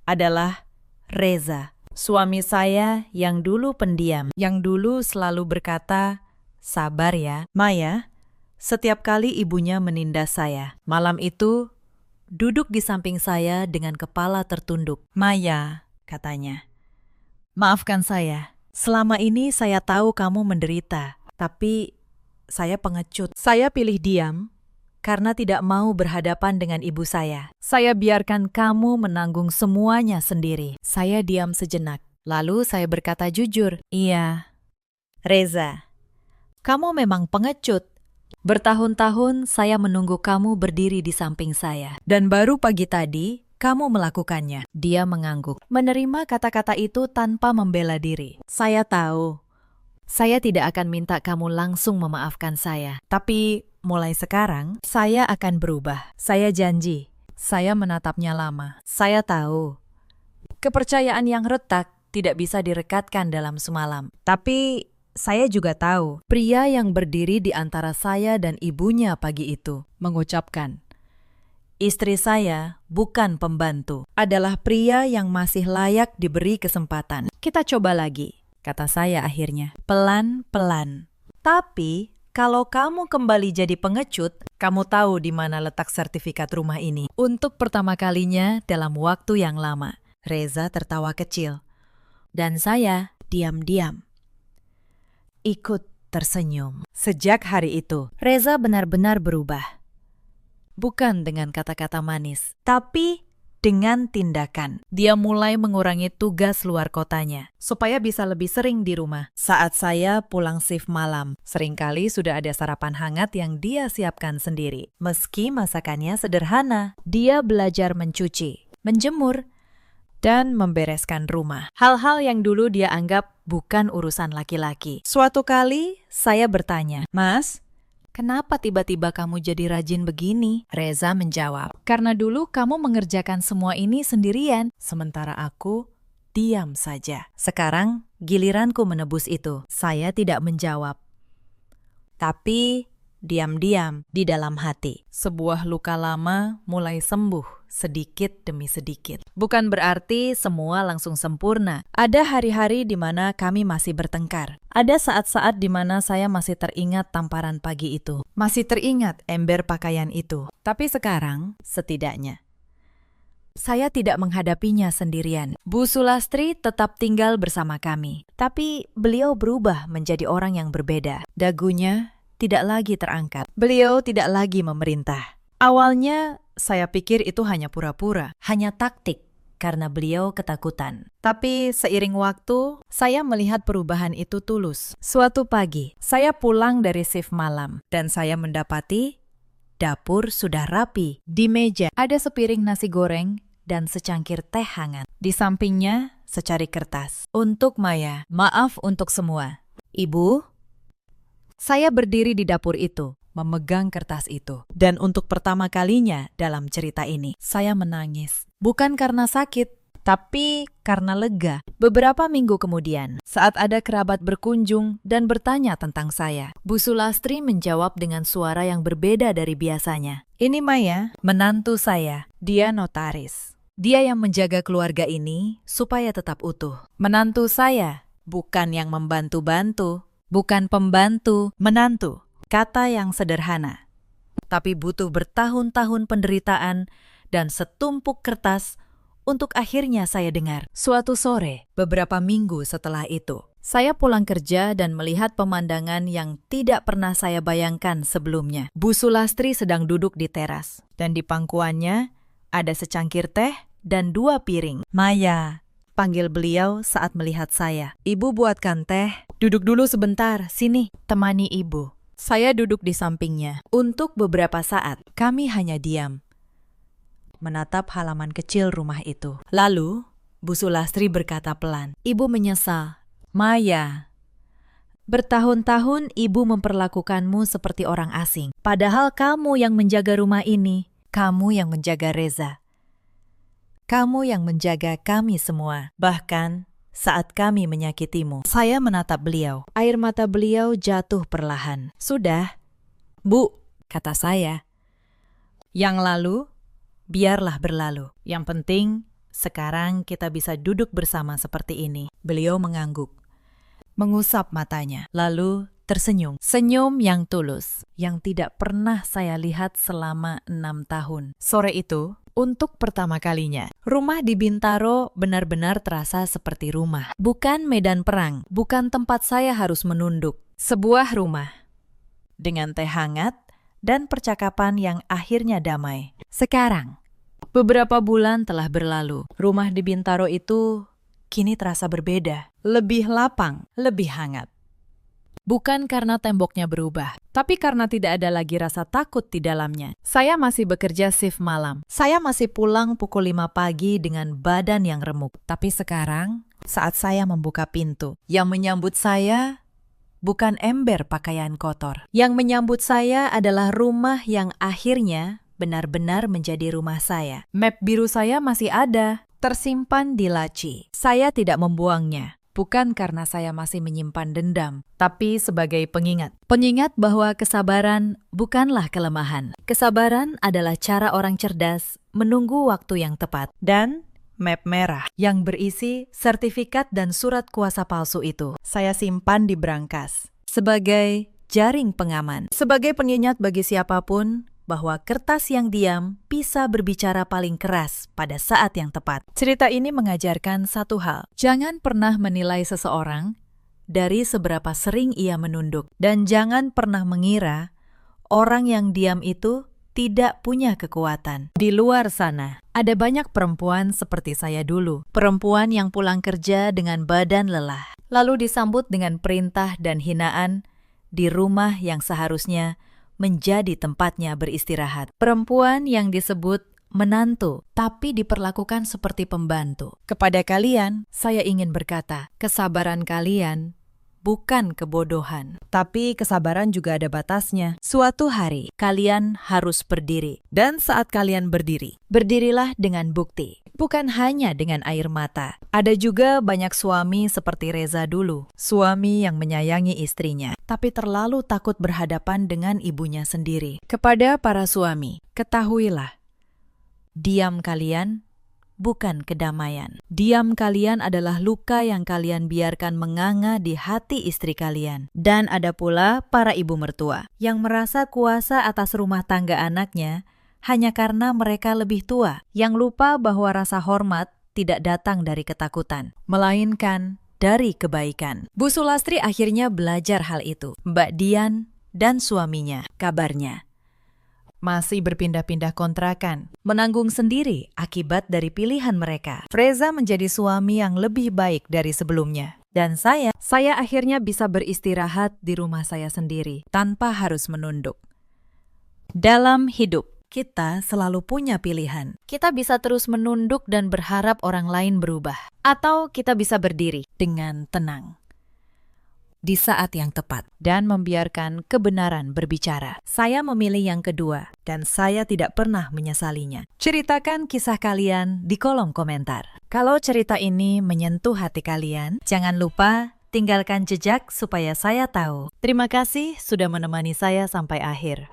adalah Reza, suami saya yang dulu pendiam, yang dulu selalu berkata, "Sabar ya, Maya." Setiap kali ibunya menindas saya. Malam itu, duduk di samping saya dengan kepala tertunduk. "Maya," katanya, "maafkan saya. Selama ini saya tahu kamu menderita, tapi saya pengecut. Saya pilih diam karena tidak mau berhadapan dengan ibu saya. Saya biarkan kamu menanggung semuanya sendiri." Saya diam sejenak. Lalu saya berkata jujur, "Iya, Reza, kamu memang pengecut. Bertahun-tahun saya menunggu kamu berdiri di samping saya. Dan baru pagi tadi, kamu melakukannya." Dia mengangguk. Menerima kata-kata itu tanpa membela diri. Saya tahu, saya tidak akan minta kamu langsung memaafkan saya. Tapi mulai sekarang, saya akan berubah. Saya janji. Saya menatapnya lama. Saya tahu, kepercayaan yang retak tidak bisa direkatkan dalam semalam. Tapi saya juga tahu, pria yang berdiri di antara saya dan ibunya pagi itu mengucapkan, "Istri saya bukan pembantu, adalah pria yang masih layak diberi kesempatan. Kita coba lagi," kata saya akhirnya, pelan-pelan. "Tapi kalau kamu kembali jadi pengecut, kamu tahu di mana letak sertifikat rumah ini." Untuk pertama kalinya dalam waktu yang lama, Reza tertawa kecil. Dan saya diam-diam ikut tersenyum. Sejak hari itu, Reza benar-benar berubah. Bukan dengan kata-kata manis, tapi dengan tindakan. Dia mulai mengurangi tugas luar kotanya, supaya bisa lebih sering di rumah. Saat saya pulang shift malam, seringkali sudah ada sarapan hangat yang dia siapkan sendiri. Meski masakannya sederhana, dia belajar mencuci, menjemur, dan membereskan rumah. Hal-hal yang dulu dia anggap bukan urusan laki-laki. Suatu kali, saya bertanya, "Mas, kenapa tiba-tiba kamu jadi rajin begini?" Reza menjawab, "Karena dulu kamu mengerjakan semua ini sendirian, sementara aku diam saja. Sekarang giliranku menebus itu." Saya tidak menjawab, tapi diam-diam di dalam hati. Sebuah luka lama mulai sembuh sedikit demi sedikit. Bukan berarti semua langsung sempurna. Ada hari-hari di mana kami masih bertengkar. Ada saat-saat di mana saya masih teringat tamparan pagi itu. Masih teringat ember pakaian itu. Tapi sekarang, setidaknya, saya tidak menghadapinya sendirian. Bu Sulastri tetap tinggal bersama kami. Tapi beliau berubah menjadi orang yang berbeda. Dagunya tidak lagi terangkat. Beliau tidak lagi memerintah. Awalnya saya pikir itu hanya pura-pura, hanya taktik karena beliau ketakutan. Tapi seiring waktu, saya melihat perubahan itu tulus. Suatu pagi, saya pulang dari shift malam dan saya mendapati dapur sudah rapi. Di meja ada sepiring nasi goreng dan secangkir teh hangat. Di sampingnya secari kertas. Untuk Maya, maaf untuk semua. Ibu, saya berdiri di dapur itu, memegang kertas itu. Dan untuk pertama kalinya dalam cerita ini, saya menangis. Bukan karena sakit, tapi karena lega. Beberapa minggu kemudian, saat ada kerabat berkunjung dan bertanya tentang saya, Bu Sulastri menjawab dengan suara yang berbeda dari biasanya. Ini Maya, menantu saya. Dia notaris. Dia yang menjaga keluarga ini supaya tetap utuh. Menantu saya, bukan yang membantu-bantu, bukan pembantu, menantu. Kata yang sederhana, tapi butuh bertahun-tahun penderitaan dan setumpuk kertas untuk akhirnya saya dengar. Suatu sore, beberapa minggu setelah itu, saya pulang kerja dan melihat pemandangan yang tidak pernah saya bayangkan sebelumnya. Bu Sulastri sedang duduk di teras, dan di pangkuannya ada secangkir teh dan 2 piring. Maya, panggil beliau saat melihat saya. Ibu buatkan teh. Duduk dulu sebentar, sini, temani ibu. Saya duduk di sampingnya. Untuk beberapa saat, kami hanya diam, menatap halaman kecil rumah itu. Lalu, Bu Sulastri berkata pelan, Ibu menyesal. Maya, bertahun-tahun ibu memperlakukanmu seperti orang asing. Padahal kamu yang menjaga rumah ini. Kamu yang menjaga Reza. Kamu yang menjaga kami semua. Bahkan saat kami menyakitimu. Saya menatap beliau. Air mata beliau jatuh perlahan. Sudah, Bu, kata saya. Yang lalu, biarlah berlalu. Yang penting, sekarang kita bisa duduk bersama seperti ini. Beliau mengangguk, mengusap matanya, lalu tersenyum. Senyum yang tulus, yang tidak pernah saya lihat selama 6 tahun. Sore itu, untuk pertama kalinya, rumah di Bintaro benar-benar terasa seperti rumah. Bukan medan perang, bukan tempat saya harus menunduk. Sebuah rumah dengan teh hangat dan percakapan yang akhirnya damai. Sekarang, beberapa bulan telah berlalu. Rumah di Bintaro itu kini terasa berbeda. Lebih lapang, lebih hangat. Bukan karena temboknya berubah, tapi karena tidak ada lagi rasa takut di dalamnya. Saya masih bekerja shift malam. Saya masih pulang pukul 5 pagi dengan badan yang remuk. Tapi sekarang, saat saya membuka pintu, yang menyambut saya bukan ember pakaian kotor. Yang menyambut saya adalah rumah yang akhirnya benar-benar menjadi rumah saya. Map biru saya masih ada, tersimpan di laci. Saya tidak membuangnya. Bukan karena saya masih menyimpan dendam, tapi sebagai pengingat. Pengingat bahwa kesabaran bukanlah kelemahan. Kesabaran adalah cara orang cerdas menunggu waktu yang tepat. Dan map merah yang berisi sertifikat dan surat kuasa palsu itu saya simpan di brankas sebagai jaring pengaman. Sebagai pengingat bagi siapapun bahwa kertas yang diam bisa berbicara paling keras pada saat yang tepat. Cerita ini mengajarkan satu hal. Jangan pernah menilai seseorang dari seberapa sering ia menunduk. Dan jangan pernah mengira orang yang diam itu tidak punya kekuatan. Di luar sana, ada banyak perempuan seperti saya dulu. Perempuan yang pulang kerja dengan badan lelah, lalu disambut dengan perintah dan hinaan di rumah yang seharusnya menjadi tempatnya beristirahat. Perempuan yang disebut menantu, tapi diperlakukan seperti pembantu. Kepada kalian, saya ingin berkata, kesabaran kalian bukan kebodohan. Tapi kesabaran juga ada batasnya. Suatu hari, kalian harus berdiri. Dan saat kalian berdiri, berdirilah dengan bukti. Bukan hanya dengan air mata. Ada juga banyak suami seperti Reza dulu. Suami yang menyayangi istrinya, tapi terlalu takut berhadapan dengan ibunya sendiri. Kepada para suami, ketahuilah, diam kalian bukan kedamaian. Diam kalian adalah luka yang kalian biarkan menganga di hati istri kalian. Dan ada pula para ibu mertua yang merasa kuasa atas rumah tangga anaknya hanya karena mereka lebih tua, yang lupa bahwa rasa hormat tidak datang dari ketakutan, melainkan dari kebaikan. Bu Sulastri akhirnya belajar hal itu. Mbak Dian dan suaminya. Kabarnya Masih berpindah-pindah kontrakan. menanggung sendiri akibat dari pilihan mereka. Freza menjadi suami yang lebih baik dari sebelumnya. Dan saya akhirnya bisa beristirahat di rumah saya sendiri tanpa harus menunduk. Dalam hidup, kita selalu punya pilihan. Kita bisa terus menunduk dan berharap orang lain berubah. Atau kita bisa berdiri dengan tenang di saat yang tepat Dan membiarkan kebenaran berbicara. Saya memilih yang kedua, dan saya tidak pernah menyesalinya. Ceritakan kisah kalian di kolom komentar. Kalau cerita ini menyentuh hati kalian, jangan lupa tinggalkan jejak supaya saya tahu. Terima kasih sudah menemani saya sampai akhir.